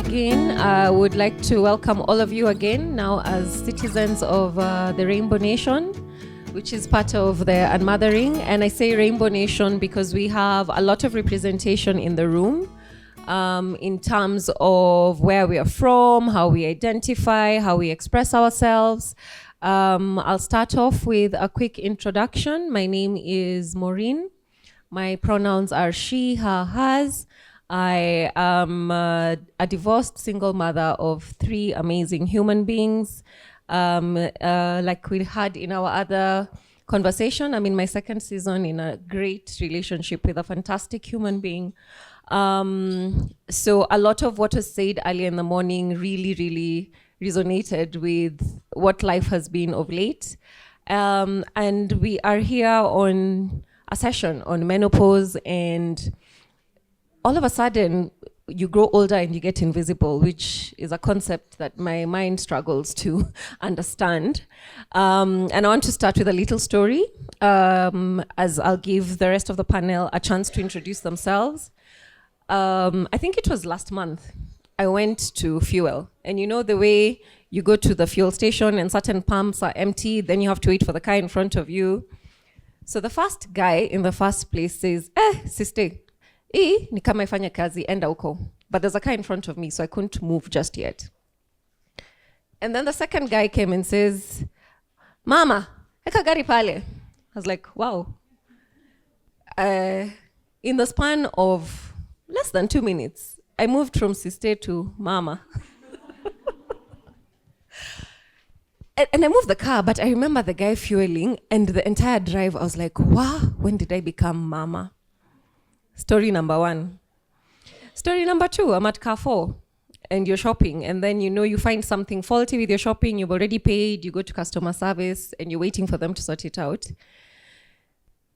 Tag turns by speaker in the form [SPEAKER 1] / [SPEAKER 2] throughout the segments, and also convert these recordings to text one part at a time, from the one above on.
[SPEAKER 1] begin, I would like to welcome all of you again now as citizens of the Rainbow Nation, which is part of the Unmothering. And I say Rainbow Nation because we have a lot of representation in the room in terms of where we are from, how we identify, how we express ourselves. I'll start off with a quick introduction. My name is Maureen. My pronouns are she, her, hers. I am a divorced single mother of 3 amazing human beings. Like we had in our other conversation, I'm in my 2nd season in a great relationship with a fantastic human being. So a lot of what was said earlier in the morning really resonated with what life has been of late. And we are here on a session on menopause, and all of a sudden you grow older and you get invisible, which is a concept that my mind struggles to understand. And I want to start with a little story, as I'll give the rest of the panel a chance to introduce themselves. I think it was last month, I went to fuel. And you know the way you go to the fuel station and certain pumps are empty, then you have to wait for the car in front of you. So the first guy in the first place says, sister, ni kama ifanya kazi, enda uko. But there's a car in front of me, so I couldn't move just yet. And then the second guy came and says, Mama, eka gari pale. I was like, wow. In the span of less than 2 minutes, I moved from sister to mama. And I moved the car, but I remember the guy fueling, and the entire drive, I was like, wow, when did I become mama? Story number 1. Story number 2, I'm at Carrefour, and you're shopping, and then you find something faulty with your shopping, you've already paid, you go to customer service, and you're waiting for them to sort it out.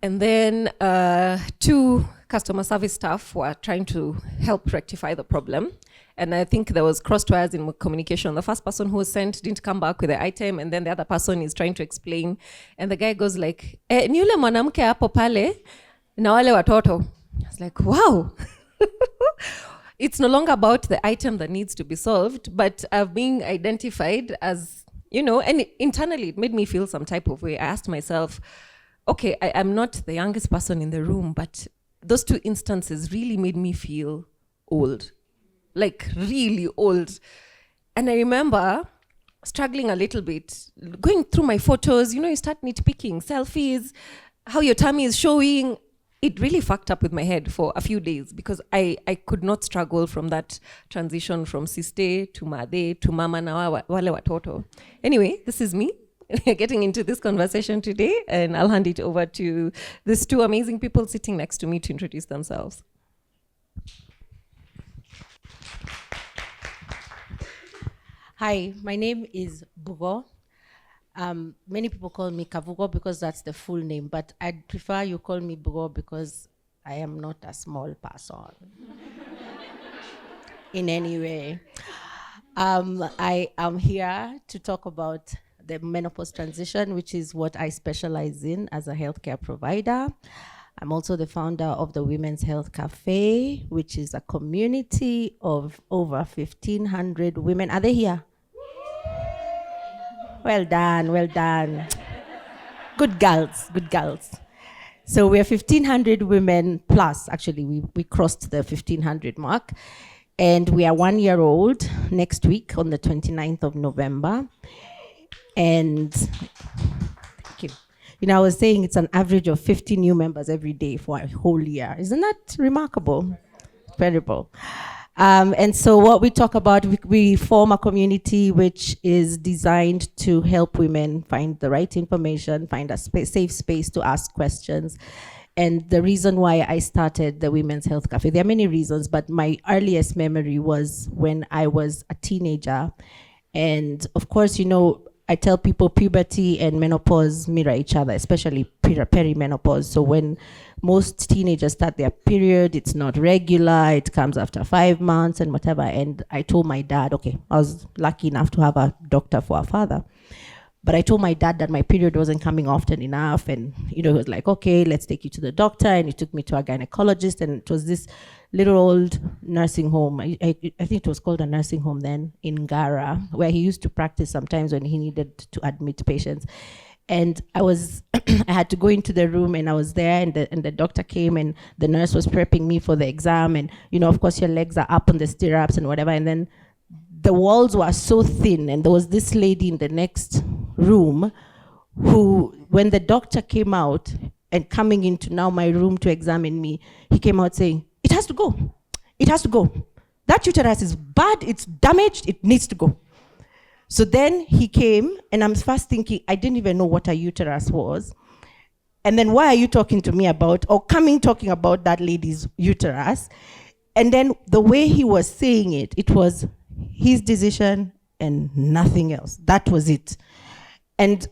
[SPEAKER 1] And then 2 customer service staff were trying to help rectify the problem. And I think there was crossed wires in communication. The first person who was sent didn't come back with the item, and then the other person is trying to explain. And the guy goes like, ni yule mwanamke hapo pale na wale watoto. I was like, wow. It's no longer about the item that needs to be solved, but I've been identified as, and internally it made me feel some type of way. I asked myself, okay, I am not the youngest person in the room, but those 2 instances really made me feel old. Like really old. And I remember struggling a little bit, going through my photos, you start nitpicking, selfies, how your tummy is showing. It really fucked up with my head for a few days because I could not struggle from that transition from sister to made to mama na wale watoto. Anyway, this is me. We're getting into this conversation today, and I'll hand it over to these 2 amazing people sitting next to me to introduce themselves.
[SPEAKER 2] Hi, my name is Bugo. Many people call me Kabugo because that's the full name, but I'd prefer you call me Bugo because I am not a small person in any way. I am here to talk about the menopause transition, which is what I specialize in as a healthcare provider. I'm also the founder of the Women's Health Cafe, which is a community of over 1,500 women. Are they here? Well done, well done. Good girls, good girls. So we're 1,500 women plus, actually, we crossed the 1,500 mark. And we are 1 year old next week on the 29th of November. And thank you. I was saying it's an average of 50 new members every day for a whole year. Isn't that remarkable? Incredible. And so what we talk about, we form a community which is designed to help women find the right information, find a safe space to ask questions. And the reason why I started the Women's Health Cafe, there are many reasons, but my earliest memory was when I was a teenager. And of course, I tell people puberty and menopause mirror each other, especially perimenopause. So when most teenagers start their period, it's not regular, it comes after 5 months and whatever. And I told my dad, okay, I was lucky enough to have a doctor for a father. But I told my dad that my period wasn't coming often enough. And, he was like, okay, let's take you to the doctor. And he took me to a gynecologist. And it was this little old nursing home. I think it was called a nursing home then in Gara, where he used to practice sometimes when he needed to admit patients. And I had to go into the room, and I was there, and the doctor came, and the nurse was prepping me for the exam. And, of course, your legs are up on the stirrups and whatever. And then the walls were so thin, and there was this lady in the next room who, when the doctor came out and coming into now my room to examine me, he came out saying, "It has to go. It has to go. That uterus is bad, it's damaged, it needs to go." So then he came, and I'm first thinking, I didn't even know what a uterus was. And then, why are you talking to me about, or talking about that lady's uterus? And then the way he was saying it, it was his decision and nothing else. That was it. And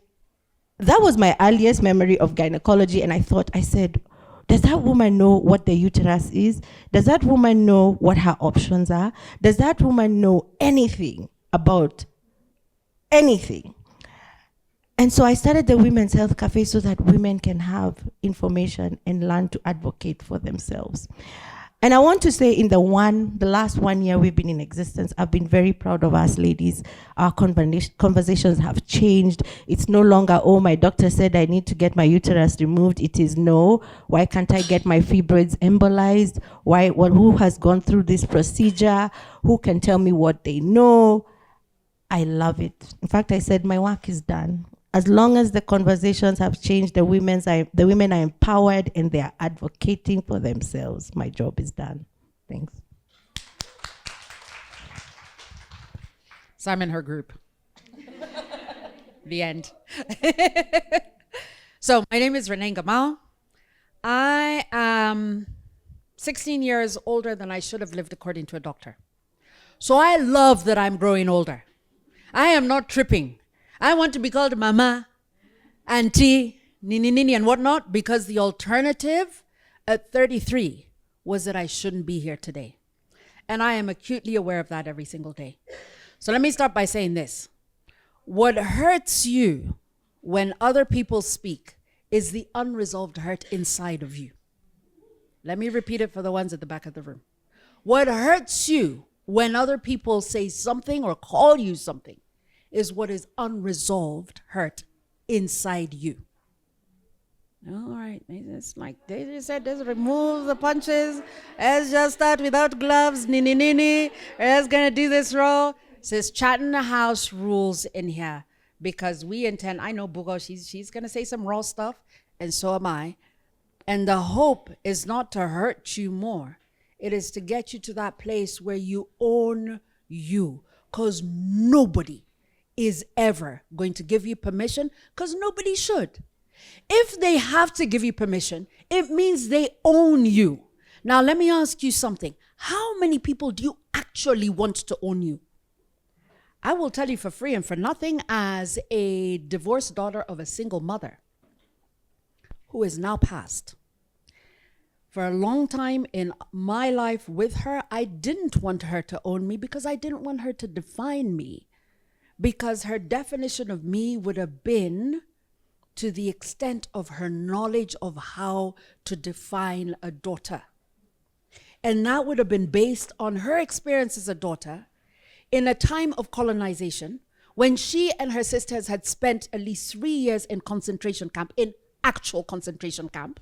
[SPEAKER 2] that was my earliest memory of gynecology. And I said, does that woman know what the uterus is? Does that woman know what her options are? Does that woman know anything about anything? And so I started the Women's Health Cafe so that women can have information and learn to advocate for themselves. And I want to say, in the last 1 year we've been in existence, I've been very proud of us ladies. Our conversations have changed. It's no longer, oh, my doctor said I need to get my uterus removed. It is, no, why can't I get my fibroids embolized? Who has gone through this procedure? Who can tell me what they know? I love it. In fact, I said my work is done. As long as the conversations have changed, the women are empowered and they are advocating for themselves, my job is done. Thanks.
[SPEAKER 3] So I'm in her group. The end. So my name is Renee Ngamau. I am 16 years older than I should have lived according to a doctor. So I love that I'm growing older. I am not tripping. I want to be called mama, auntie, nini, and whatnot, because the alternative at 33 was that I shouldn't be here today. And I am acutely aware of that every single day. So let me start by saying this. What hurts you when other people speak is the unresolved hurt inside of you. Let me repeat it for the ones at the back of the room. What hurts you when other people say something or call you something is what is unresolved hurt inside you. All right, it's like they just said, just remove the punches. Let's just start without gloves, nini. Let's gonna do this raw. Says chatting the house rules in here because we intend. I know Bugo, she's gonna say some raw stuff, and so am I. And the hope is not to hurt you more. It is to get you to that place where you own you, because nobody is ever going to give you permission, because nobody should. If they have to give you permission, it means they own you. Now, let me ask you something. How many people do you actually want to own you? I will tell you for free and for nothing, as a divorced daughter of a single mother who is now passed. For a long time in my life with her, I didn't want her to own me because I didn't want her to define me. Because her definition of me would have been to the extent of her knowledge of how to define a daughter. And that would have been based on her experience as a daughter in a time of colonization, when she and her sisters had spent at least 3 years in concentration camp, in actual concentration camp,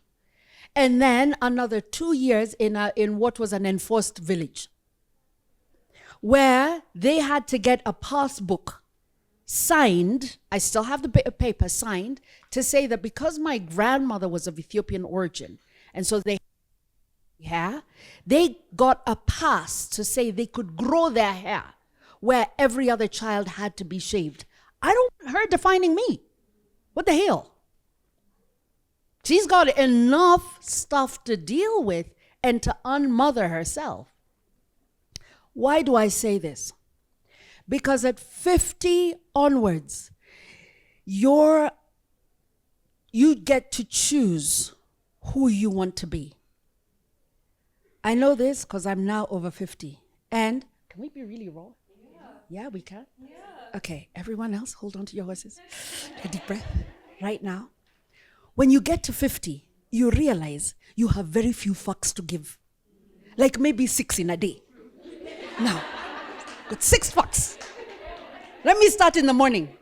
[SPEAKER 3] and then another 2 years in what was an enforced village, where they had to get a passbook signed. I still have the bit of paper signed to say that because my grandmother was of Ethiopian origin, and so they got a pass to say they could grow their hair where every other child had to be shaved. I don't want her defining me. What the hell? She's got enough stuff to deal with and to unmother herself. Why do I say this? Because at 50 onwards, you get to choose who you want to be. I know this because I'm now over 50. And can we be really raw? Yeah, we can? Yeah. Okay, everyone else, hold on to your horses. Take a deep breath right now. When you get to 50, you realize you have very few fucks to give. Like maybe 6 in a day. Now, got 6 fucks. Let me start in the morning.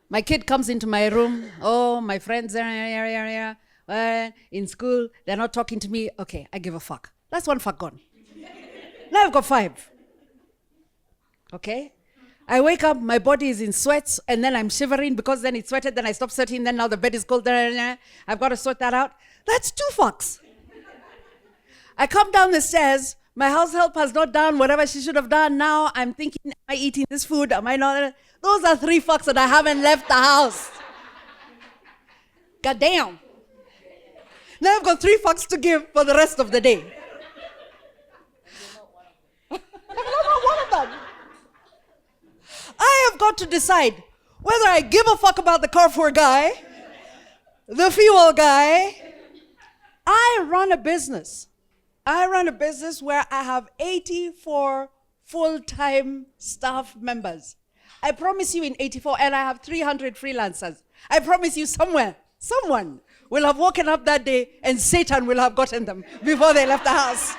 [SPEAKER 3] My kid comes into my room. Oh, my friends are in school. They're not talking to me. Okay, I give a fuck. That's 1 fuck gone. Now I've got 5. Okay? I wake up, my body is in sweats, and then I'm shivering because then it's sweated, then I stop sweating, then now the bed is cold. I've got to sort that out. That's 2 fucks. I come down the stairs, my house help has not done whatever she should have done. Now I'm thinking, am I eating this food? Am I not? Those are 3 fucks that I haven't left the house. God damn. Now I've got 3 fucks to give for the rest of the day. I'm not one of them. I have got to decide whether I give a fuck about the Carrefour guy, the fuel guy. I run a business. I run a business where I have 84 full-time staff members. I promise you in 84, and I have 300 freelancers. I promise you someone will have woken up that day and Satan will have gotten them before they left the house.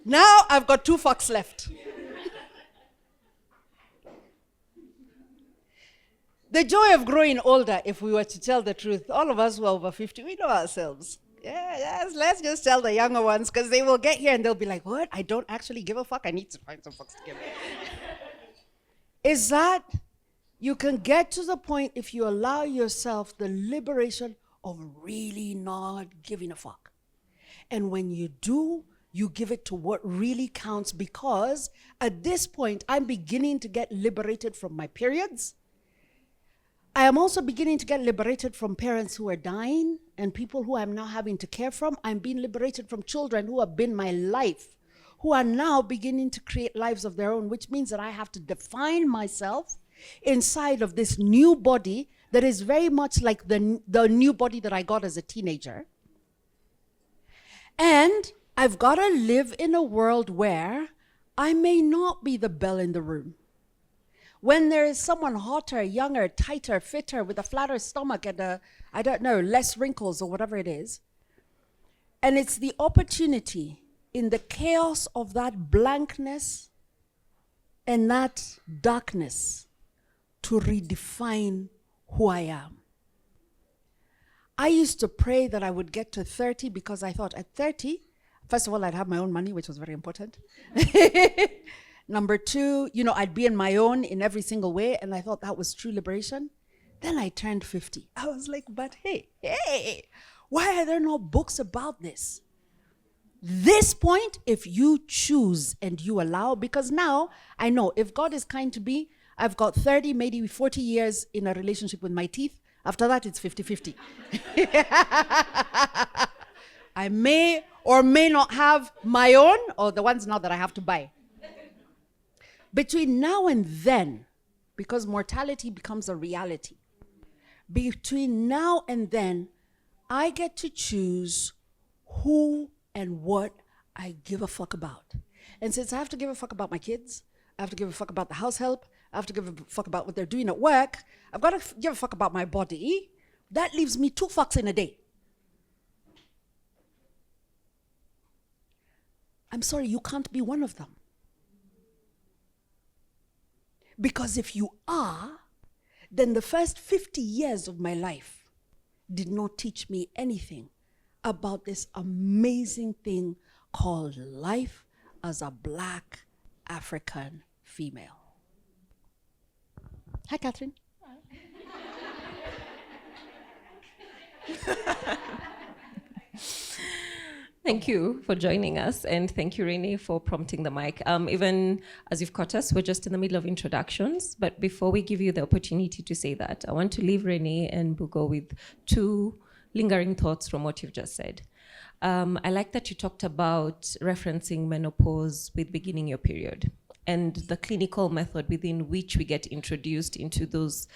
[SPEAKER 3] Now I've got 2 fucks left. The joy of growing older, if we were to tell the truth, all of us who are over 50, we know ourselves. Yes, let's just tell the younger ones, because they will get here and they'll be like, what? I don't actually give a fuck. I need to find some fucks to give. Is that you can get to the point if you allow yourself the liberation of really not giving a fuck. And when you do, you give it to what really counts, because at this point, I'm beginning to get liberated from my periods. I am also beginning to get liberated from parents who are dying and people who I'm now having to care from. I'm being liberated from children who have been my life, who are now beginning to create lives of their own, which means that I have to define myself inside of this new body that is very much like the new body that I got as a teenager. And I've got to live in a world where I may not be the belle in the room. When there is someone hotter, younger, tighter, fitter, with a flatter stomach and less wrinkles or whatever it is, and it's the opportunity in the chaos of that blankness and that darkness to redefine who I am. I used to pray that I would get to 30 because I thought at 30, first of all, I'd have my own money, which was very important. Number 2, I'd be on my own in every single way, and I thought that was true liberation. Then I turned 50. I was like, but hey, why are there no books about this? This point, if you choose and you allow, because now I know if God is kind to me, I've got 30, maybe 40 years in a relationship with my teeth. After that, it's 50-50. I may or may not have my own, or the ones now that I have to buy. Between now and then, because mortality becomes a reality, between now and then, I get to choose who and what I give a fuck about. And since I have to give a fuck about my kids, I have to give a fuck about the house help, I have to give a fuck about what they're doing at work, I've got to give a fuck about my body, that leaves me 2 fucks in a day. I'm sorry, you can't be one of them. Because if you are, then the first 50 years of my life did not teach me anything about this amazing thing called life as a Black African female. Hi, Catherine.
[SPEAKER 1] Thank you for joining us, and thank you, Renee, for prompting the mic. Even as you've caught us, we're just in the middle of introductions, but before we give you the opportunity to say that, I want to leave Renee and Bugo with 2 lingering thoughts from what you've just said. I like that you talked about referencing menopause with beginning your period and the clinical method within which we get introduced into those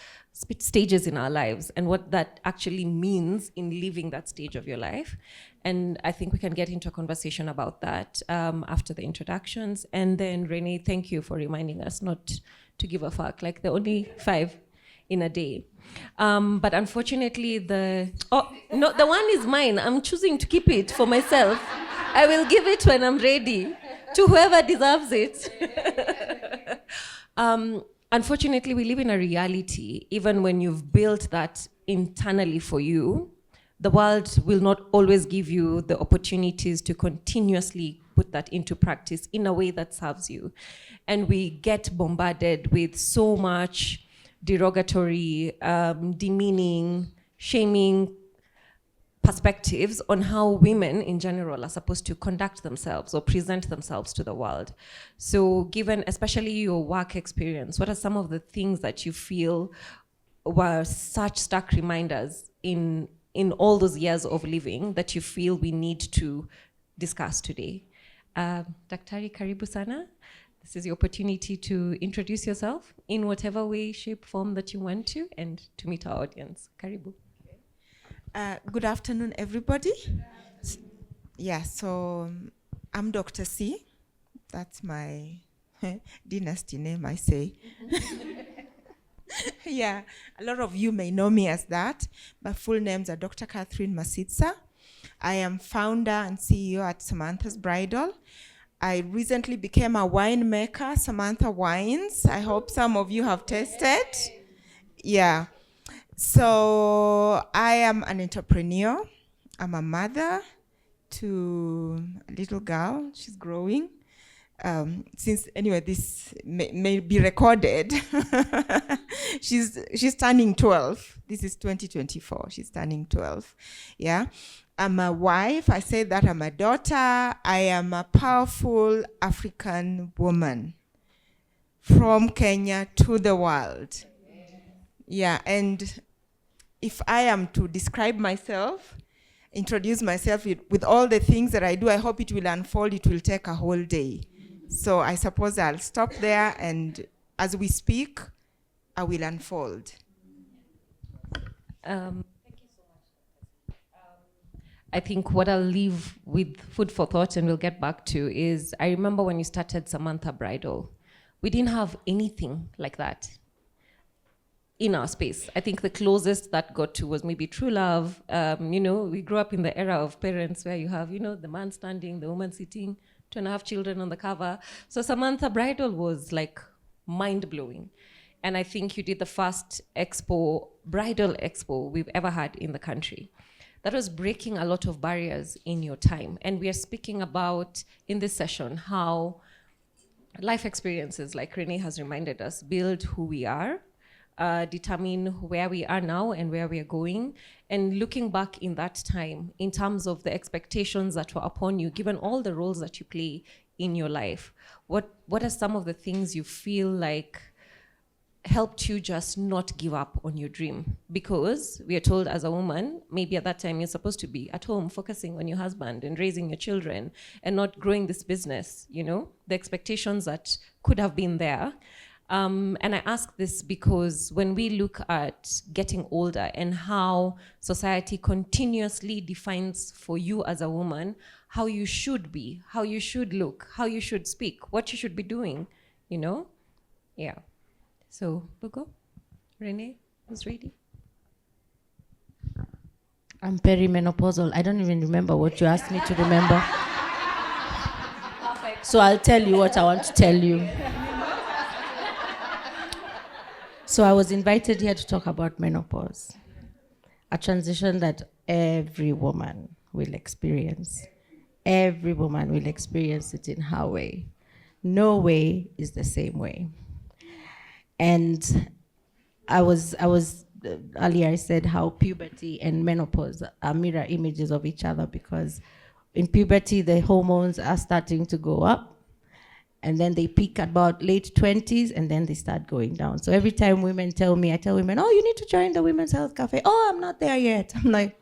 [SPEAKER 1] stages in our lives and what that actually means in living that stage of your life. And I think we can get into a conversation about that after the introductions. And then Renee, thank you for reminding us not to give a fuck. Like the only 5 in a day. But unfortunately, the one is mine. I'm choosing to keep it for myself. I will give it when I'm ready to whoever deserves it. Unfortunately, we live in a reality, even when you've built that internally for you, the world will not always give you the opportunities to continuously put that into practice in a way that serves you. And we get bombarded with so much derogatory, demeaning, shaming perspectives on how women in general are supposed to conduct themselves or present themselves to the world. So given especially your work experience, what are some of the things that you feel were such stark reminders in all those years of living that you feel we need to discuss today? Daktari, karibu sana. This is your opportunity to introduce yourself in whatever way, shape, form that you want to, and to meet our audience. Karibu.
[SPEAKER 4] Good afternoon, everybody. Yeah, so I'm Dr. C. That's my dynasty name, I say. Yeah, a lot of you may know me as that. My full names are Dr. Catherine Masitsa. I am founder and CEO at Samantha's Bridal. I recently became a winemaker, Samantha Wines. I hope some of you have tasted. Yeah. So I am an entrepreneur. I'm a mother to a little girl. She's growing. Since anyway, this may be recorded. She's turning 12. This is 2024. She's turning 12. Yeah. I'm a wife. I say that I'm a daughter. I am a powerful African woman from Kenya to the world. Yeah, and if I am to describe myself, introduce myself with all the things that I do, I hope it will unfold. It will take a whole day. So I suppose I'll stop there, and as we speak, I will unfold.
[SPEAKER 1] Thank you so much. I think what I'll leave with food for thought, and we'll get back to, is I remember when you started Samantha Bridal, we didn't have anything like that in our space. I think the closest that got to was maybe True Love. We grew up in the era of parents where you have, the man standing, the woman sitting, 2.5 children on the cover. So Samantha Bridal was like mind-blowing. And I think you did the first bridal expo we've ever had in the country. That was breaking a lot of barriers in your time. And we are speaking about, in this session, how life experiences, like Renee has reminded us, build who we are, determine where we are now and where we are going, and looking back in that time in terms of the expectations that were upon you, given all the roles that you play in your life. What are some of the things you feel like helped you just not give up on your dream? Because we are told as a woman, maybe at that time you're supposed to be at home focusing on your husband and raising your children and not growing this business, the expectations that could have been there. And I ask this because when we look at getting older and how society continuously defines for you as a woman how you should be, how you should look, how you should speak, what you should be doing, Yeah. So, Kabugo, Renee, who's ready?
[SPEAKER 2] I'm perimenopausal. I don't even remember what you asked me to remember. So I'll tell you what I want to tell you. So I was invited here to talk about menopause, a transition that every woman will experience. Every woman will experience it in her way. No way is the same way. And I was earlier I said how puberty and menopause are mirror images of each other, because in puberty the hormones are starting to go up, and then they peak at about late 20s, and then they start going down. So every time women tell me, I tell women, oh, you need to join the Women's Health Cafe. Oh, I'm not there yet. I'm like,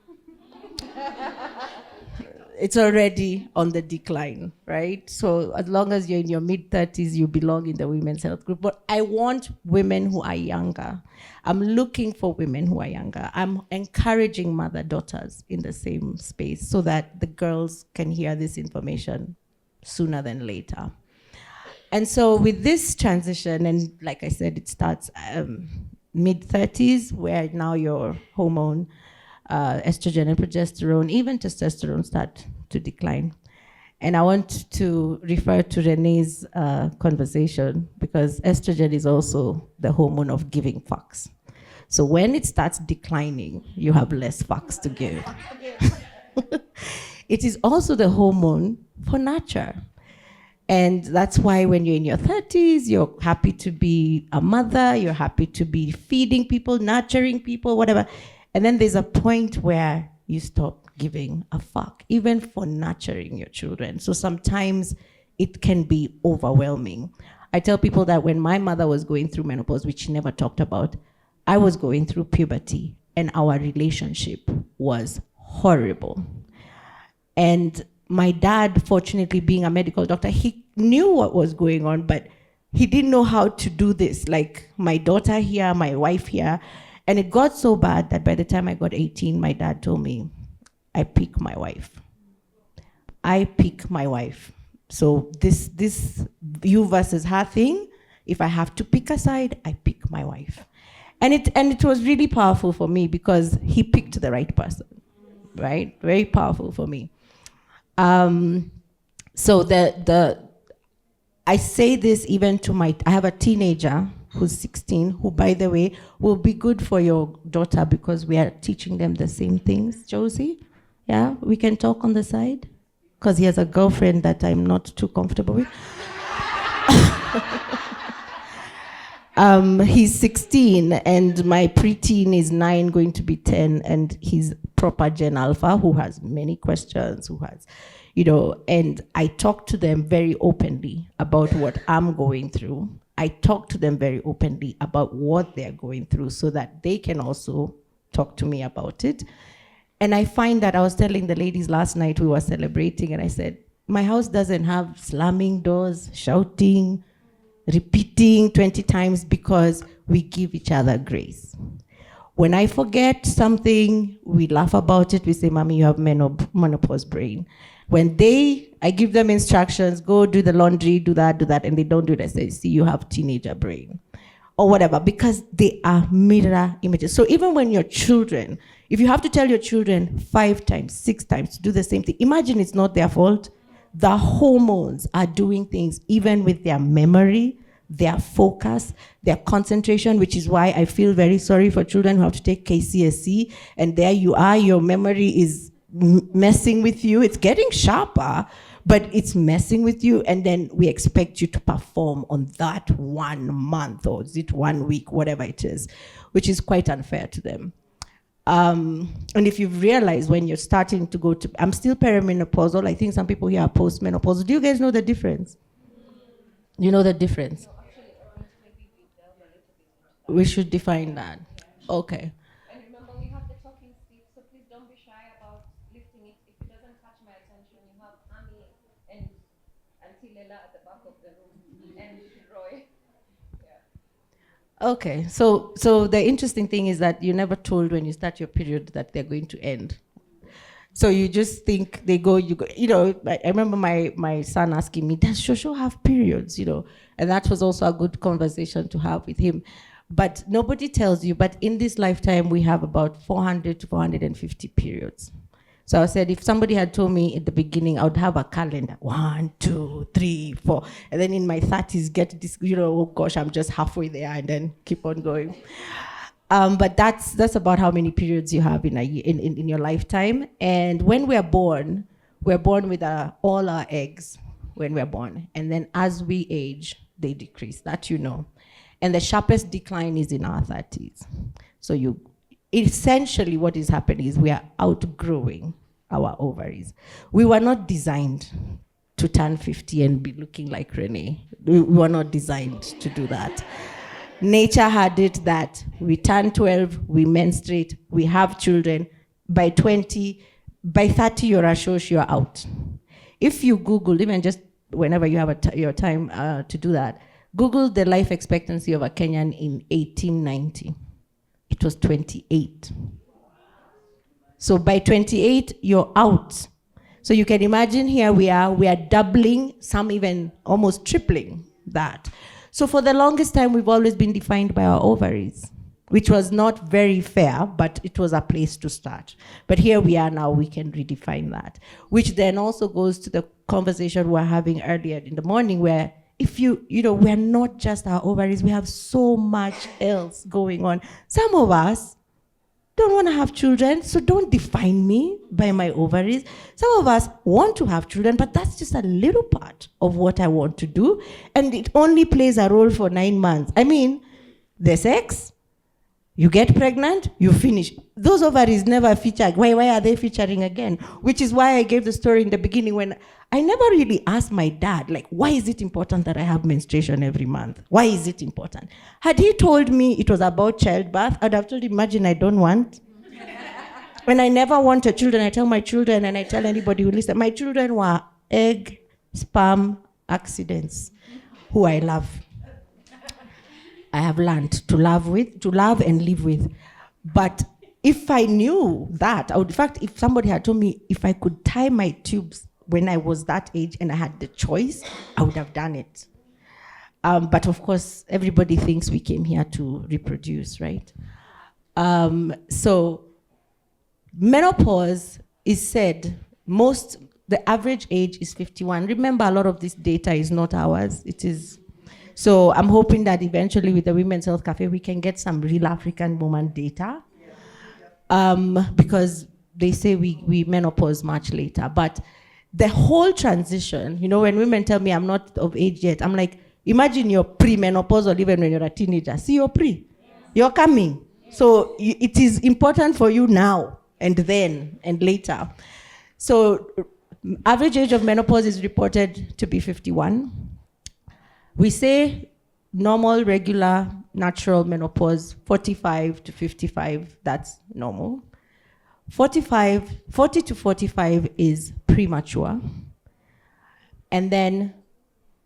[SPEAKER 2] it's already on the decline, right? So as long as you're in your mid-30s, you belong in the women's health group. But I want women who are younger. I'm looking for women who are younger. I'm encouraging mother-daughters in the same space so that the girls can hear this information sooner than later. And so with this transition, and like I said, it starts mid-30s, where now your hormone, estrogen and progesterone, even testosterone, start to decline. And I want to refer to Renee's conversation, because estrogen is also the hormone of giving fucks. So when it starts declining, you have less fucks to give. It is also the hormone for nurture. And that's why when you're in your 30s, you're happy to be a mother, you're happy to be feeding people, nurturing people, whatever. And then there's a point where you stop giving a fuck, even for nurturing your children. So sometimes it can be overwhelming. I tell people that when my mother was going through menopause, which she never talked about, I was going through puberty, and our relationship was horrible. And my dad, fortunately, being a medical doctor, he knew what was going on, but he didn't know how to do this. Like my daughter here, my wife here. And it got so bad that by the time I got 18, my dad told me, I pick my wife. I pick my wife. So this you versus her thing, if I have to pick a side, I pick my wife. And it was really powerful for me because he picked the right person, right? Very powerful for me. So I say this even to I have a teenager who's 16, who, by the way, will be good for your daughter because we are teaching them the same things. Josie, yeah, we can talk on the side because he has a girlfriend that I'm not too comfortable with. He's 16 and my preteen is 9, going to be 10, and he's proper Gen Alpha who has many questions, who has, and I talk to them very openly about what I'm going through. I talk to them very openly about what they're going through so that they can also talk to me about it. And I find that I was telling the ladies last night, we were celebrating, and I said, my house doesn't have slamming doors, shouting, repeating 20 times, because we give each other grace. When I forget something, we laugh about it. We say, Mommy, you have menopause brain. When I give them instructions, go do the laundry, do that, and they don't do it, I say, see, you have teenager brain. Or whatever, because they are mirror images. So even when your children, if you have to tell your children 5 times, 6 times to do the same thing, imagine it's not their fault. The hormones are doing things even with their memory, their focus, their concentration, which is why I feel very sorry for children who have to take KCSE, and there you are, your memory is messing with you. It's getting sharper, but it's messing with you, and then we expect you to perform on that 1 month, or is it 1 week, whatever it is, which is quite unfair to them. And if you've realized when you're starting to go to, I'm still perimenopausal, I think some people here are postmenopausal. Do you guys know the difference? You know the difference? We should define that. Okay.
[SPEAKER 1] And remember, we have the talking stick, so please don't be shy about lifting it. If it doesn't catch my attention, you have Ami and Auntie Lela at the back of the room, and Roy. Yeah.
[SPEAKER 2] Okay, so the interesting thing is that you're never told when you start your period that they're going to end. So you just think you go. I remember my son asking me, does Shosho have periods? And that was also a good conversation to have with him. But nobody tells you, but in this lifetime, we have about 400 to 450 periods. So I said, if somebody had told me at the beginning, I would have a calendar, 1, 2, 3, 4. And then in my 30s, get this, oh gosh, I'm just halfway there, and then keep on going. But that's about how many periods you have in your lifetime. And when we're born with all our eggs when we're born. And then as we age, they decrease, that And the sharpest decline is in our 30s. So essentially what is happening is we are outgrowing our ovaries. We were not designed to turn 50 and be looking like Renee. We were not designed to do that. Nature had it that we turn 12, we menstruate, we have children. By 20, by 30, you're a shosh, you're out. If you Google, even just whenever you have your time to do that, Google the life expectancy of a Kenyan in 1890. It was 28. So by 28, you're out. So you can imagine here we are doubling, some even almost tripling that. So for the longest time, we've always been defined by our ovaries. which was not very fair, but it was a place to start. But here we are now, we can redefine that, which then also goes to the conversation we were having earlier in the morning, where if we're not just our ovaries, we have so much else going on. Some of us don't want to have children, so don't define me by my ovaries. Some of us want to have children, but that's just a little part of what I want to do, and it only plays a role for 9 months. I mean, the sex, you get pregnant, you finish. Those ovaries never feature. Why are they featuring again? Which is why I gave the story in the beginning when I never really asked my dad, like, why is it important that I have menstruation every month? Why is it important? Had he told me it was about childbirth, I'd have told him, imagine I don't want. When I never wanted children, I tell my children, and I tell anybody who listens, my children were egg, sperm accidents, who I love. I have learned to love and live with. But if I knew that, in fact, if somebody had told me if I could tie my tubes when I was that age and I had the choice, I would have done it. But of course, everybody thinks we came here to reproduce, right? So menopause is said, the average age is 51. Remember, a lot of this data is not ours, it is. So I'm hoping that eventually with the Women's Health Cafe, we can get some real African woman data, because they say we menopause much later. But the whole transition, when women tell me I'm not of age yet, I'm like, imagine you're pre-menopausal even when you're a teenager. See, you're pre. You're coming. So it is important for you now and then and later. So average age of menopause is reported to be 51. We say normal, regular, natural menopause, 45 to 55, that's normal. 40 to 45 is premature. And then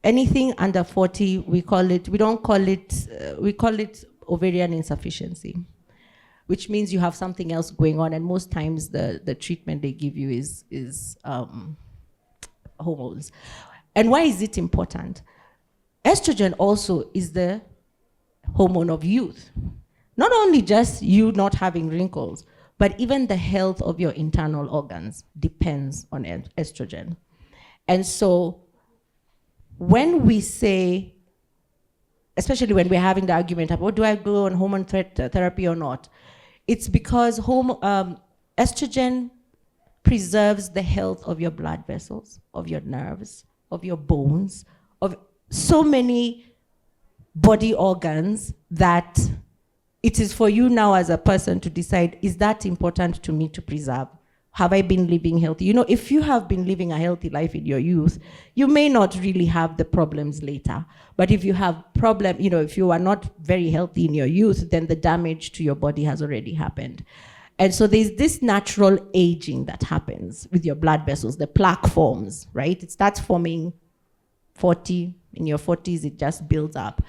[SPEAKER 2] anything under 40, we call it ovarian insufficiency, which means you have something else going on, and most times the treatment they give you is hormones. And why is it important? Estrogen also is the hormone of youth. Not only just you not having wrinkles, but even the health of your internal organs depends on estrogen. And so when we say, especially when we're having the argument about, do I go on hormone therapy or not? It's because estrogen preserves the health of your blood vessels, of your nerves, of your bones, of so many body organs that it is for you now as a person to decide, is that important to me to preserve? Have I been living healthy? If you have been living a healthy life in your youth, you may not really have the problems later. But if you have if you are not very healthy in your youth, then the damage to your body has already happened. And so there's this natural aging that happens with your blood vessels. The plaque forms, right? It starts forming 40. In your 40s, it just builds up.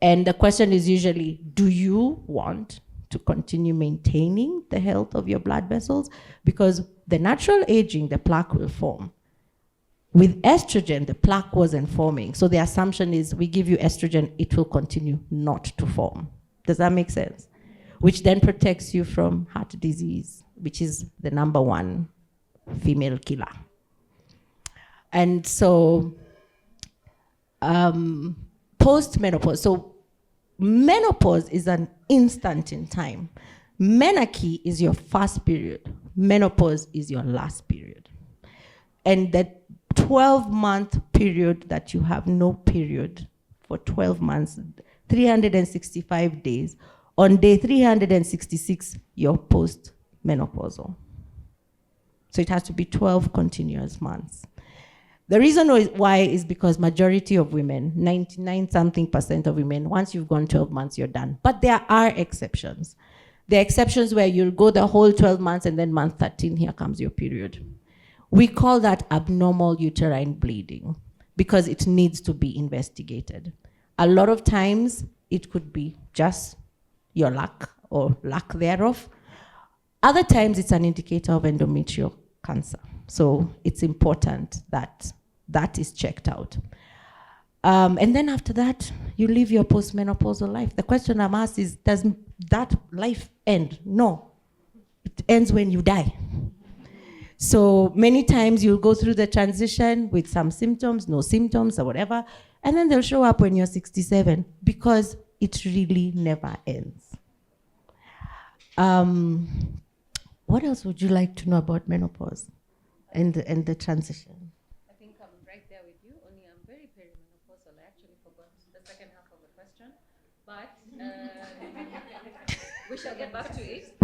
[SPEAKER 2] And the question is usually, do you want to continue maintaining the health of your blood vessels? Because the natural aging, the plaque will form. With estrogen, the plaque wasn't forming. So the assumption is we give you estrogen, it will continue not to form. Does that make sense? Which then protects you from heart disease, which is the #1 female killer. And so post-menopause. So menopause is an instant in time. Menarche is your first period. Menopause is your last period. And that 12-month period that you have no period for 12 months, 365 days, on day 366, you're post-menopausal. So it has to be 12 continuous months. The reason why is because majority of women, 99-something% of women, once you've gone 12 months, you're done. But there are exceptions. There are exceptions where you'll go the whole 12 months and then month 13, here comes your period. We call that abnormal uterine bleeding because it needs to be investigated. A lot of times, it could be just your luck or lack thereof. Other times, it's an indicator of endometrial cancer. So it's important that that is checked out. And then after that, you live your postmenopausal life. The question I'm asked is, does that life end. No, it ends when you die. So many times you'll go through the transition with some symptoms, no symptoms or whatever, and then they'll show up when you're 67 because it really never ends. What else would you like to know about menopause and the transition?
[SPEAKER 1] I think I'm right there with you, only I'm very perimenopausal. I actually forgot the second half of the question, but we shall get back to it.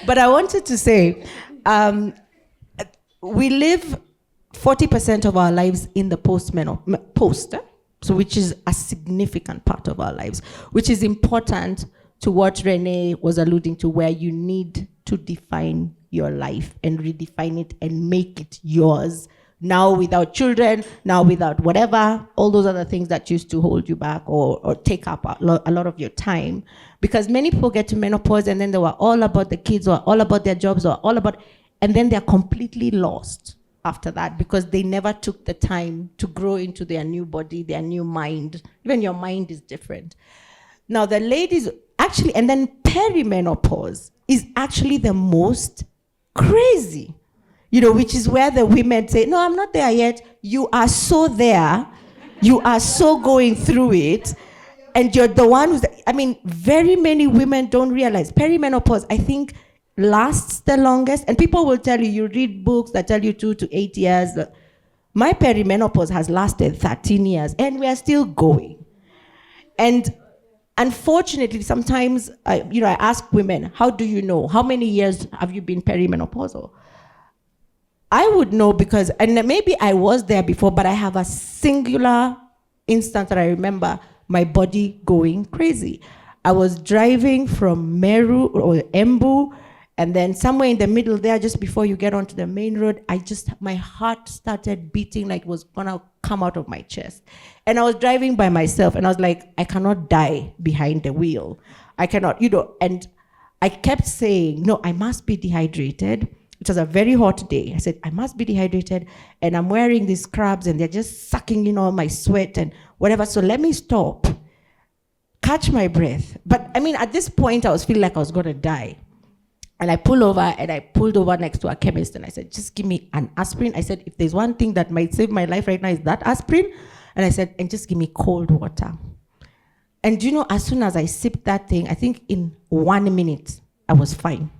[SPEAKER 2] But I wanted to say, we live 40% of our lives in the post, so which is a significant part of our lives, which is important to what Renee was alluding to, where you need to define your life and redefine it and make it yours. Now without children, now without whatever, all those other things that used to hold you back or take up a lot of your time. Because many people get to menopause and then they were all about the kids or all about their jobs or all about, and then they're completely lost after that because they never took the time to grow into their new body, their new mind. Even your mind is different. Now the ladies actually, and then perimenopause is actually the most crazy, which is where the women say, no, I'm not there yet. You are so there. You are so going through it. And you're the one who's, very many women don't realize perimenopause, I think, lasts the longest. And people will tell you read books that tell you 2 to 8 years. My perimenopause has lasted 13 years and we are still going. And unfortunately, sometimes, I ask women, how do you know? How many years have you been perimenopausal? I would know because, and maybe I was there before, but I have a singular instance that I remember my body going crazy. I was driving from Meru or Embu, and then somewhere in the middle there, just before you get onto the main road, my heart started beating like it was gonna come out of my chest. And I was driving by myself and I was like, I cannot die behind the wheel. I cannot, and I kept saying, no, I must be dehydrated. It was a very hot day. I said, I must be dehydrated and I'm wearing these scrubs and they're just sucking, all my sweat and whatever. So let me stop, catch my breath. But at this point I was feeling like I was gonna die. And I pulled over next to a chemist and I said, just give me an aspirin. I said, if there's one thing that might save my life right now is that aspirin. And I said, and just give me cold water. And as soon as I sipped that thing, I think in 1 minute, I was fine.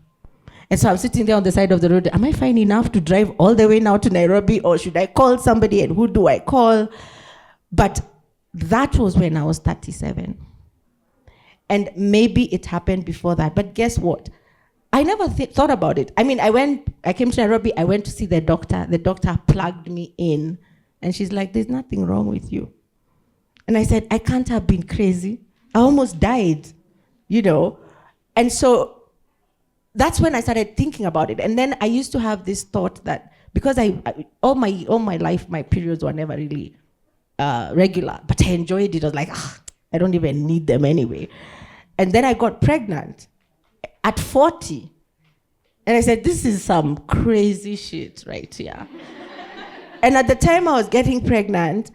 [SPEAKER 2] And so I'm sitting there on the side of the road. Am I fine enough to drive all the way now to Nairobi or should I call somebody and who do I call? But that was when I was 37. And maybe it happened before that. But guess what? I never thought about it. I came to Nairobi, I went to see the doctor. The doctor plugged me in and she's like, there's nothing wrong with you. And I said, I can't have been crazy. I almost died, And so that's when I started thinking about it. And then I used to have this thought that because all my life, my periods were never really regular, but I enjoyed it. I was like, I don't even need them anyway. And then I got pregnant at 40. And I said, this is some crazy shit right here. And at the time I was getting pregnant,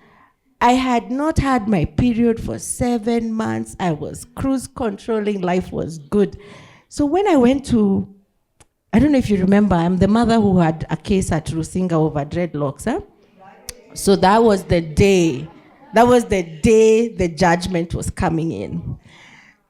[SPEAKER 2] I had not had my period for 7 months. I was cruise controlling, life was good. So when I went to, I don't know if you remember, I'm the mother who had a case at Rusinga over dreadlocks. Huh? So that was the day the judgment was coming in.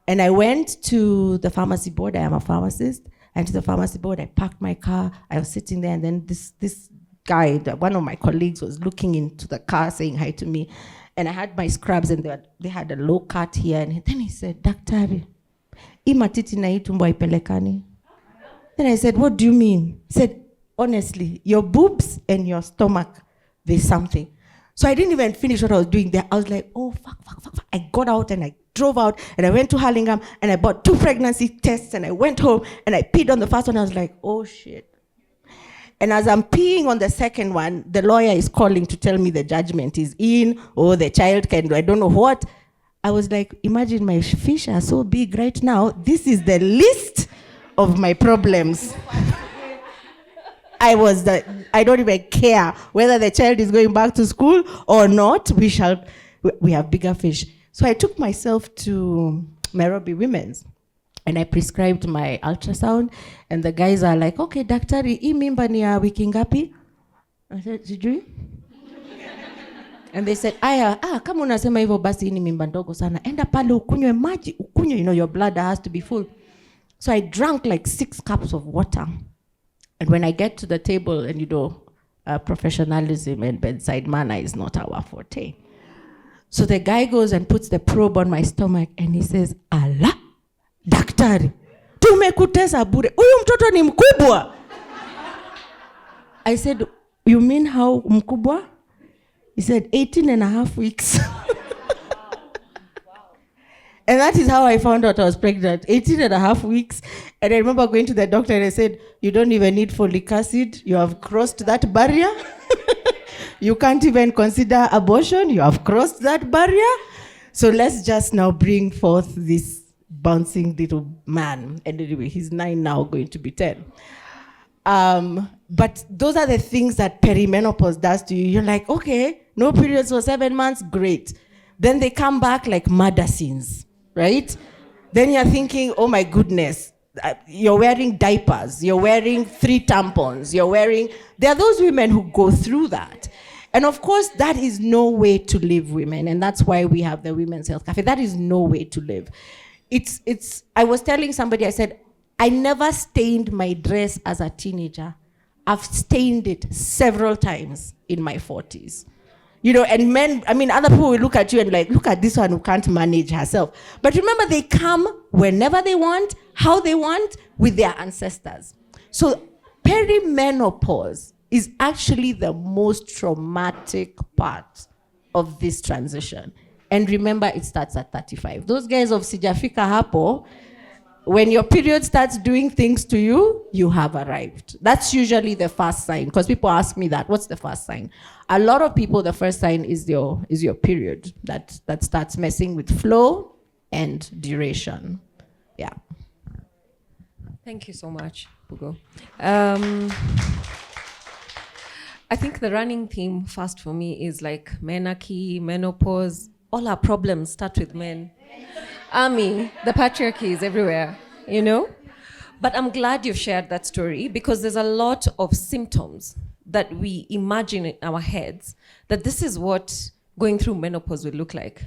[SPEAKER 2] And I went to the pharmacy board. I am a pharmacist. And to the pharmacy board, I parked my car. I was sitting there, and then this guy, one of my colleagues, was looking into the car, saying hi to me. And I had my scrubs, and they had a low cut here. And then he said, Daktari, hii matiti na hii tumbo haipelekani. Then I said, what do you mean? He said, honestly, your boobs and your stomach, there's something. So I didn't even finish what I was doing there. I was like, oh, fuck. I got out and I drove out and I went to Hurlingham and I bought 2 pregnancy tests and I went home and I peed on the first one. I was like, oh, shit. And as I'm peeing on the second one, the lawyer is calling to tell me the judgment is in, or the child can do, I don't know what. I was like, imagine my fish are so big right now. This is the list of my problems. I don't even care whether the child is going back to school or not. We have bigger fish. So I took myself to Nairobi Women's. And I prescribed my ultrasound, and the guys are like, okay, daktari, hii mimba ni ya wiki ngapi? I said, sijui. And they said, kama unasema hivyo basi hii ni mimba ndogo sana. Enda pale ukunywe maji, ukunywe, your bladder has to be full. So I drank like 6 cups of water. And when I get to the table, and professionalism and bedside manner is not our forte. So the guy goes and puts the probe on my stomach, and he says, ala, daktari, tumekutesa bure. Huyu mtoto ni mkubwa. I said, you mean how mkubwa? He said, 18 and a half weeks. And that is how I found out I was pregnant, 18 and a half weeks. And I remember going to the doctor and I said, you don't even need folic acid. You have crossed that barrier. You can't even consider abortion. You have crossed that barrier. So let's just now bring forth this bouncing little man. And anyway, he's 9 now, going to be 10. But those are the things that perimenopause does to you. You're like, okay, no periods for 7 months, great. Then they come back like murder scenes, right? Then you're thinking, oh my goodness, you're wearing diapers, you're wearing 3 tampons, there are those women who go through that. And of course, that is no way to live, women. And that's why we have the Women's Health Cafe. That is no way to live. I was telling somebody, I said, I never stained my dress as a teenager. I've stained it several times in my 40s. And men, other people will look at you and like, look at this one who can't manage herself. But remember, they come whenever they want, how they want, with their ancestors. So perimenopause is actually the most traumatic part of this transition. And remember, it starts at 35. Those guys of Sijafika Hapo, when your period starts doing things to you, you have arrived. That's usually the first sign, because people ask me that, what's the first sign? A lot of people, the first sign is your period that starts messing with flow and duration. Yeah.
[SPEAKER 1] Thank you so much, Kabugo. I think the running theme first for me is like menarche, menopause. All our problems start with men. The patriarchy is everywhere, But I'm glad you've shared that story, because there's a lot of symptoms that we imagine in our heads that this is what going through menopause would look like,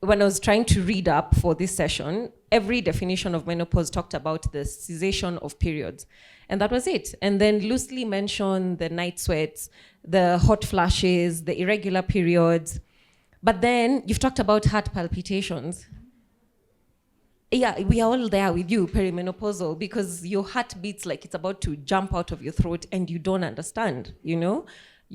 [SPEAKER 1] When I was trying to read up for this session, every definition of menopause talked about the cessation of periods. And that was it. And then loosely mentioned the night sweats, the hot flashes, the irregular periods. But then you've talked about heart palpitations. Yeah, we are all there with you, perimenopausal, because your heart beats like it's about to jump out of your throat and you don't understand, You're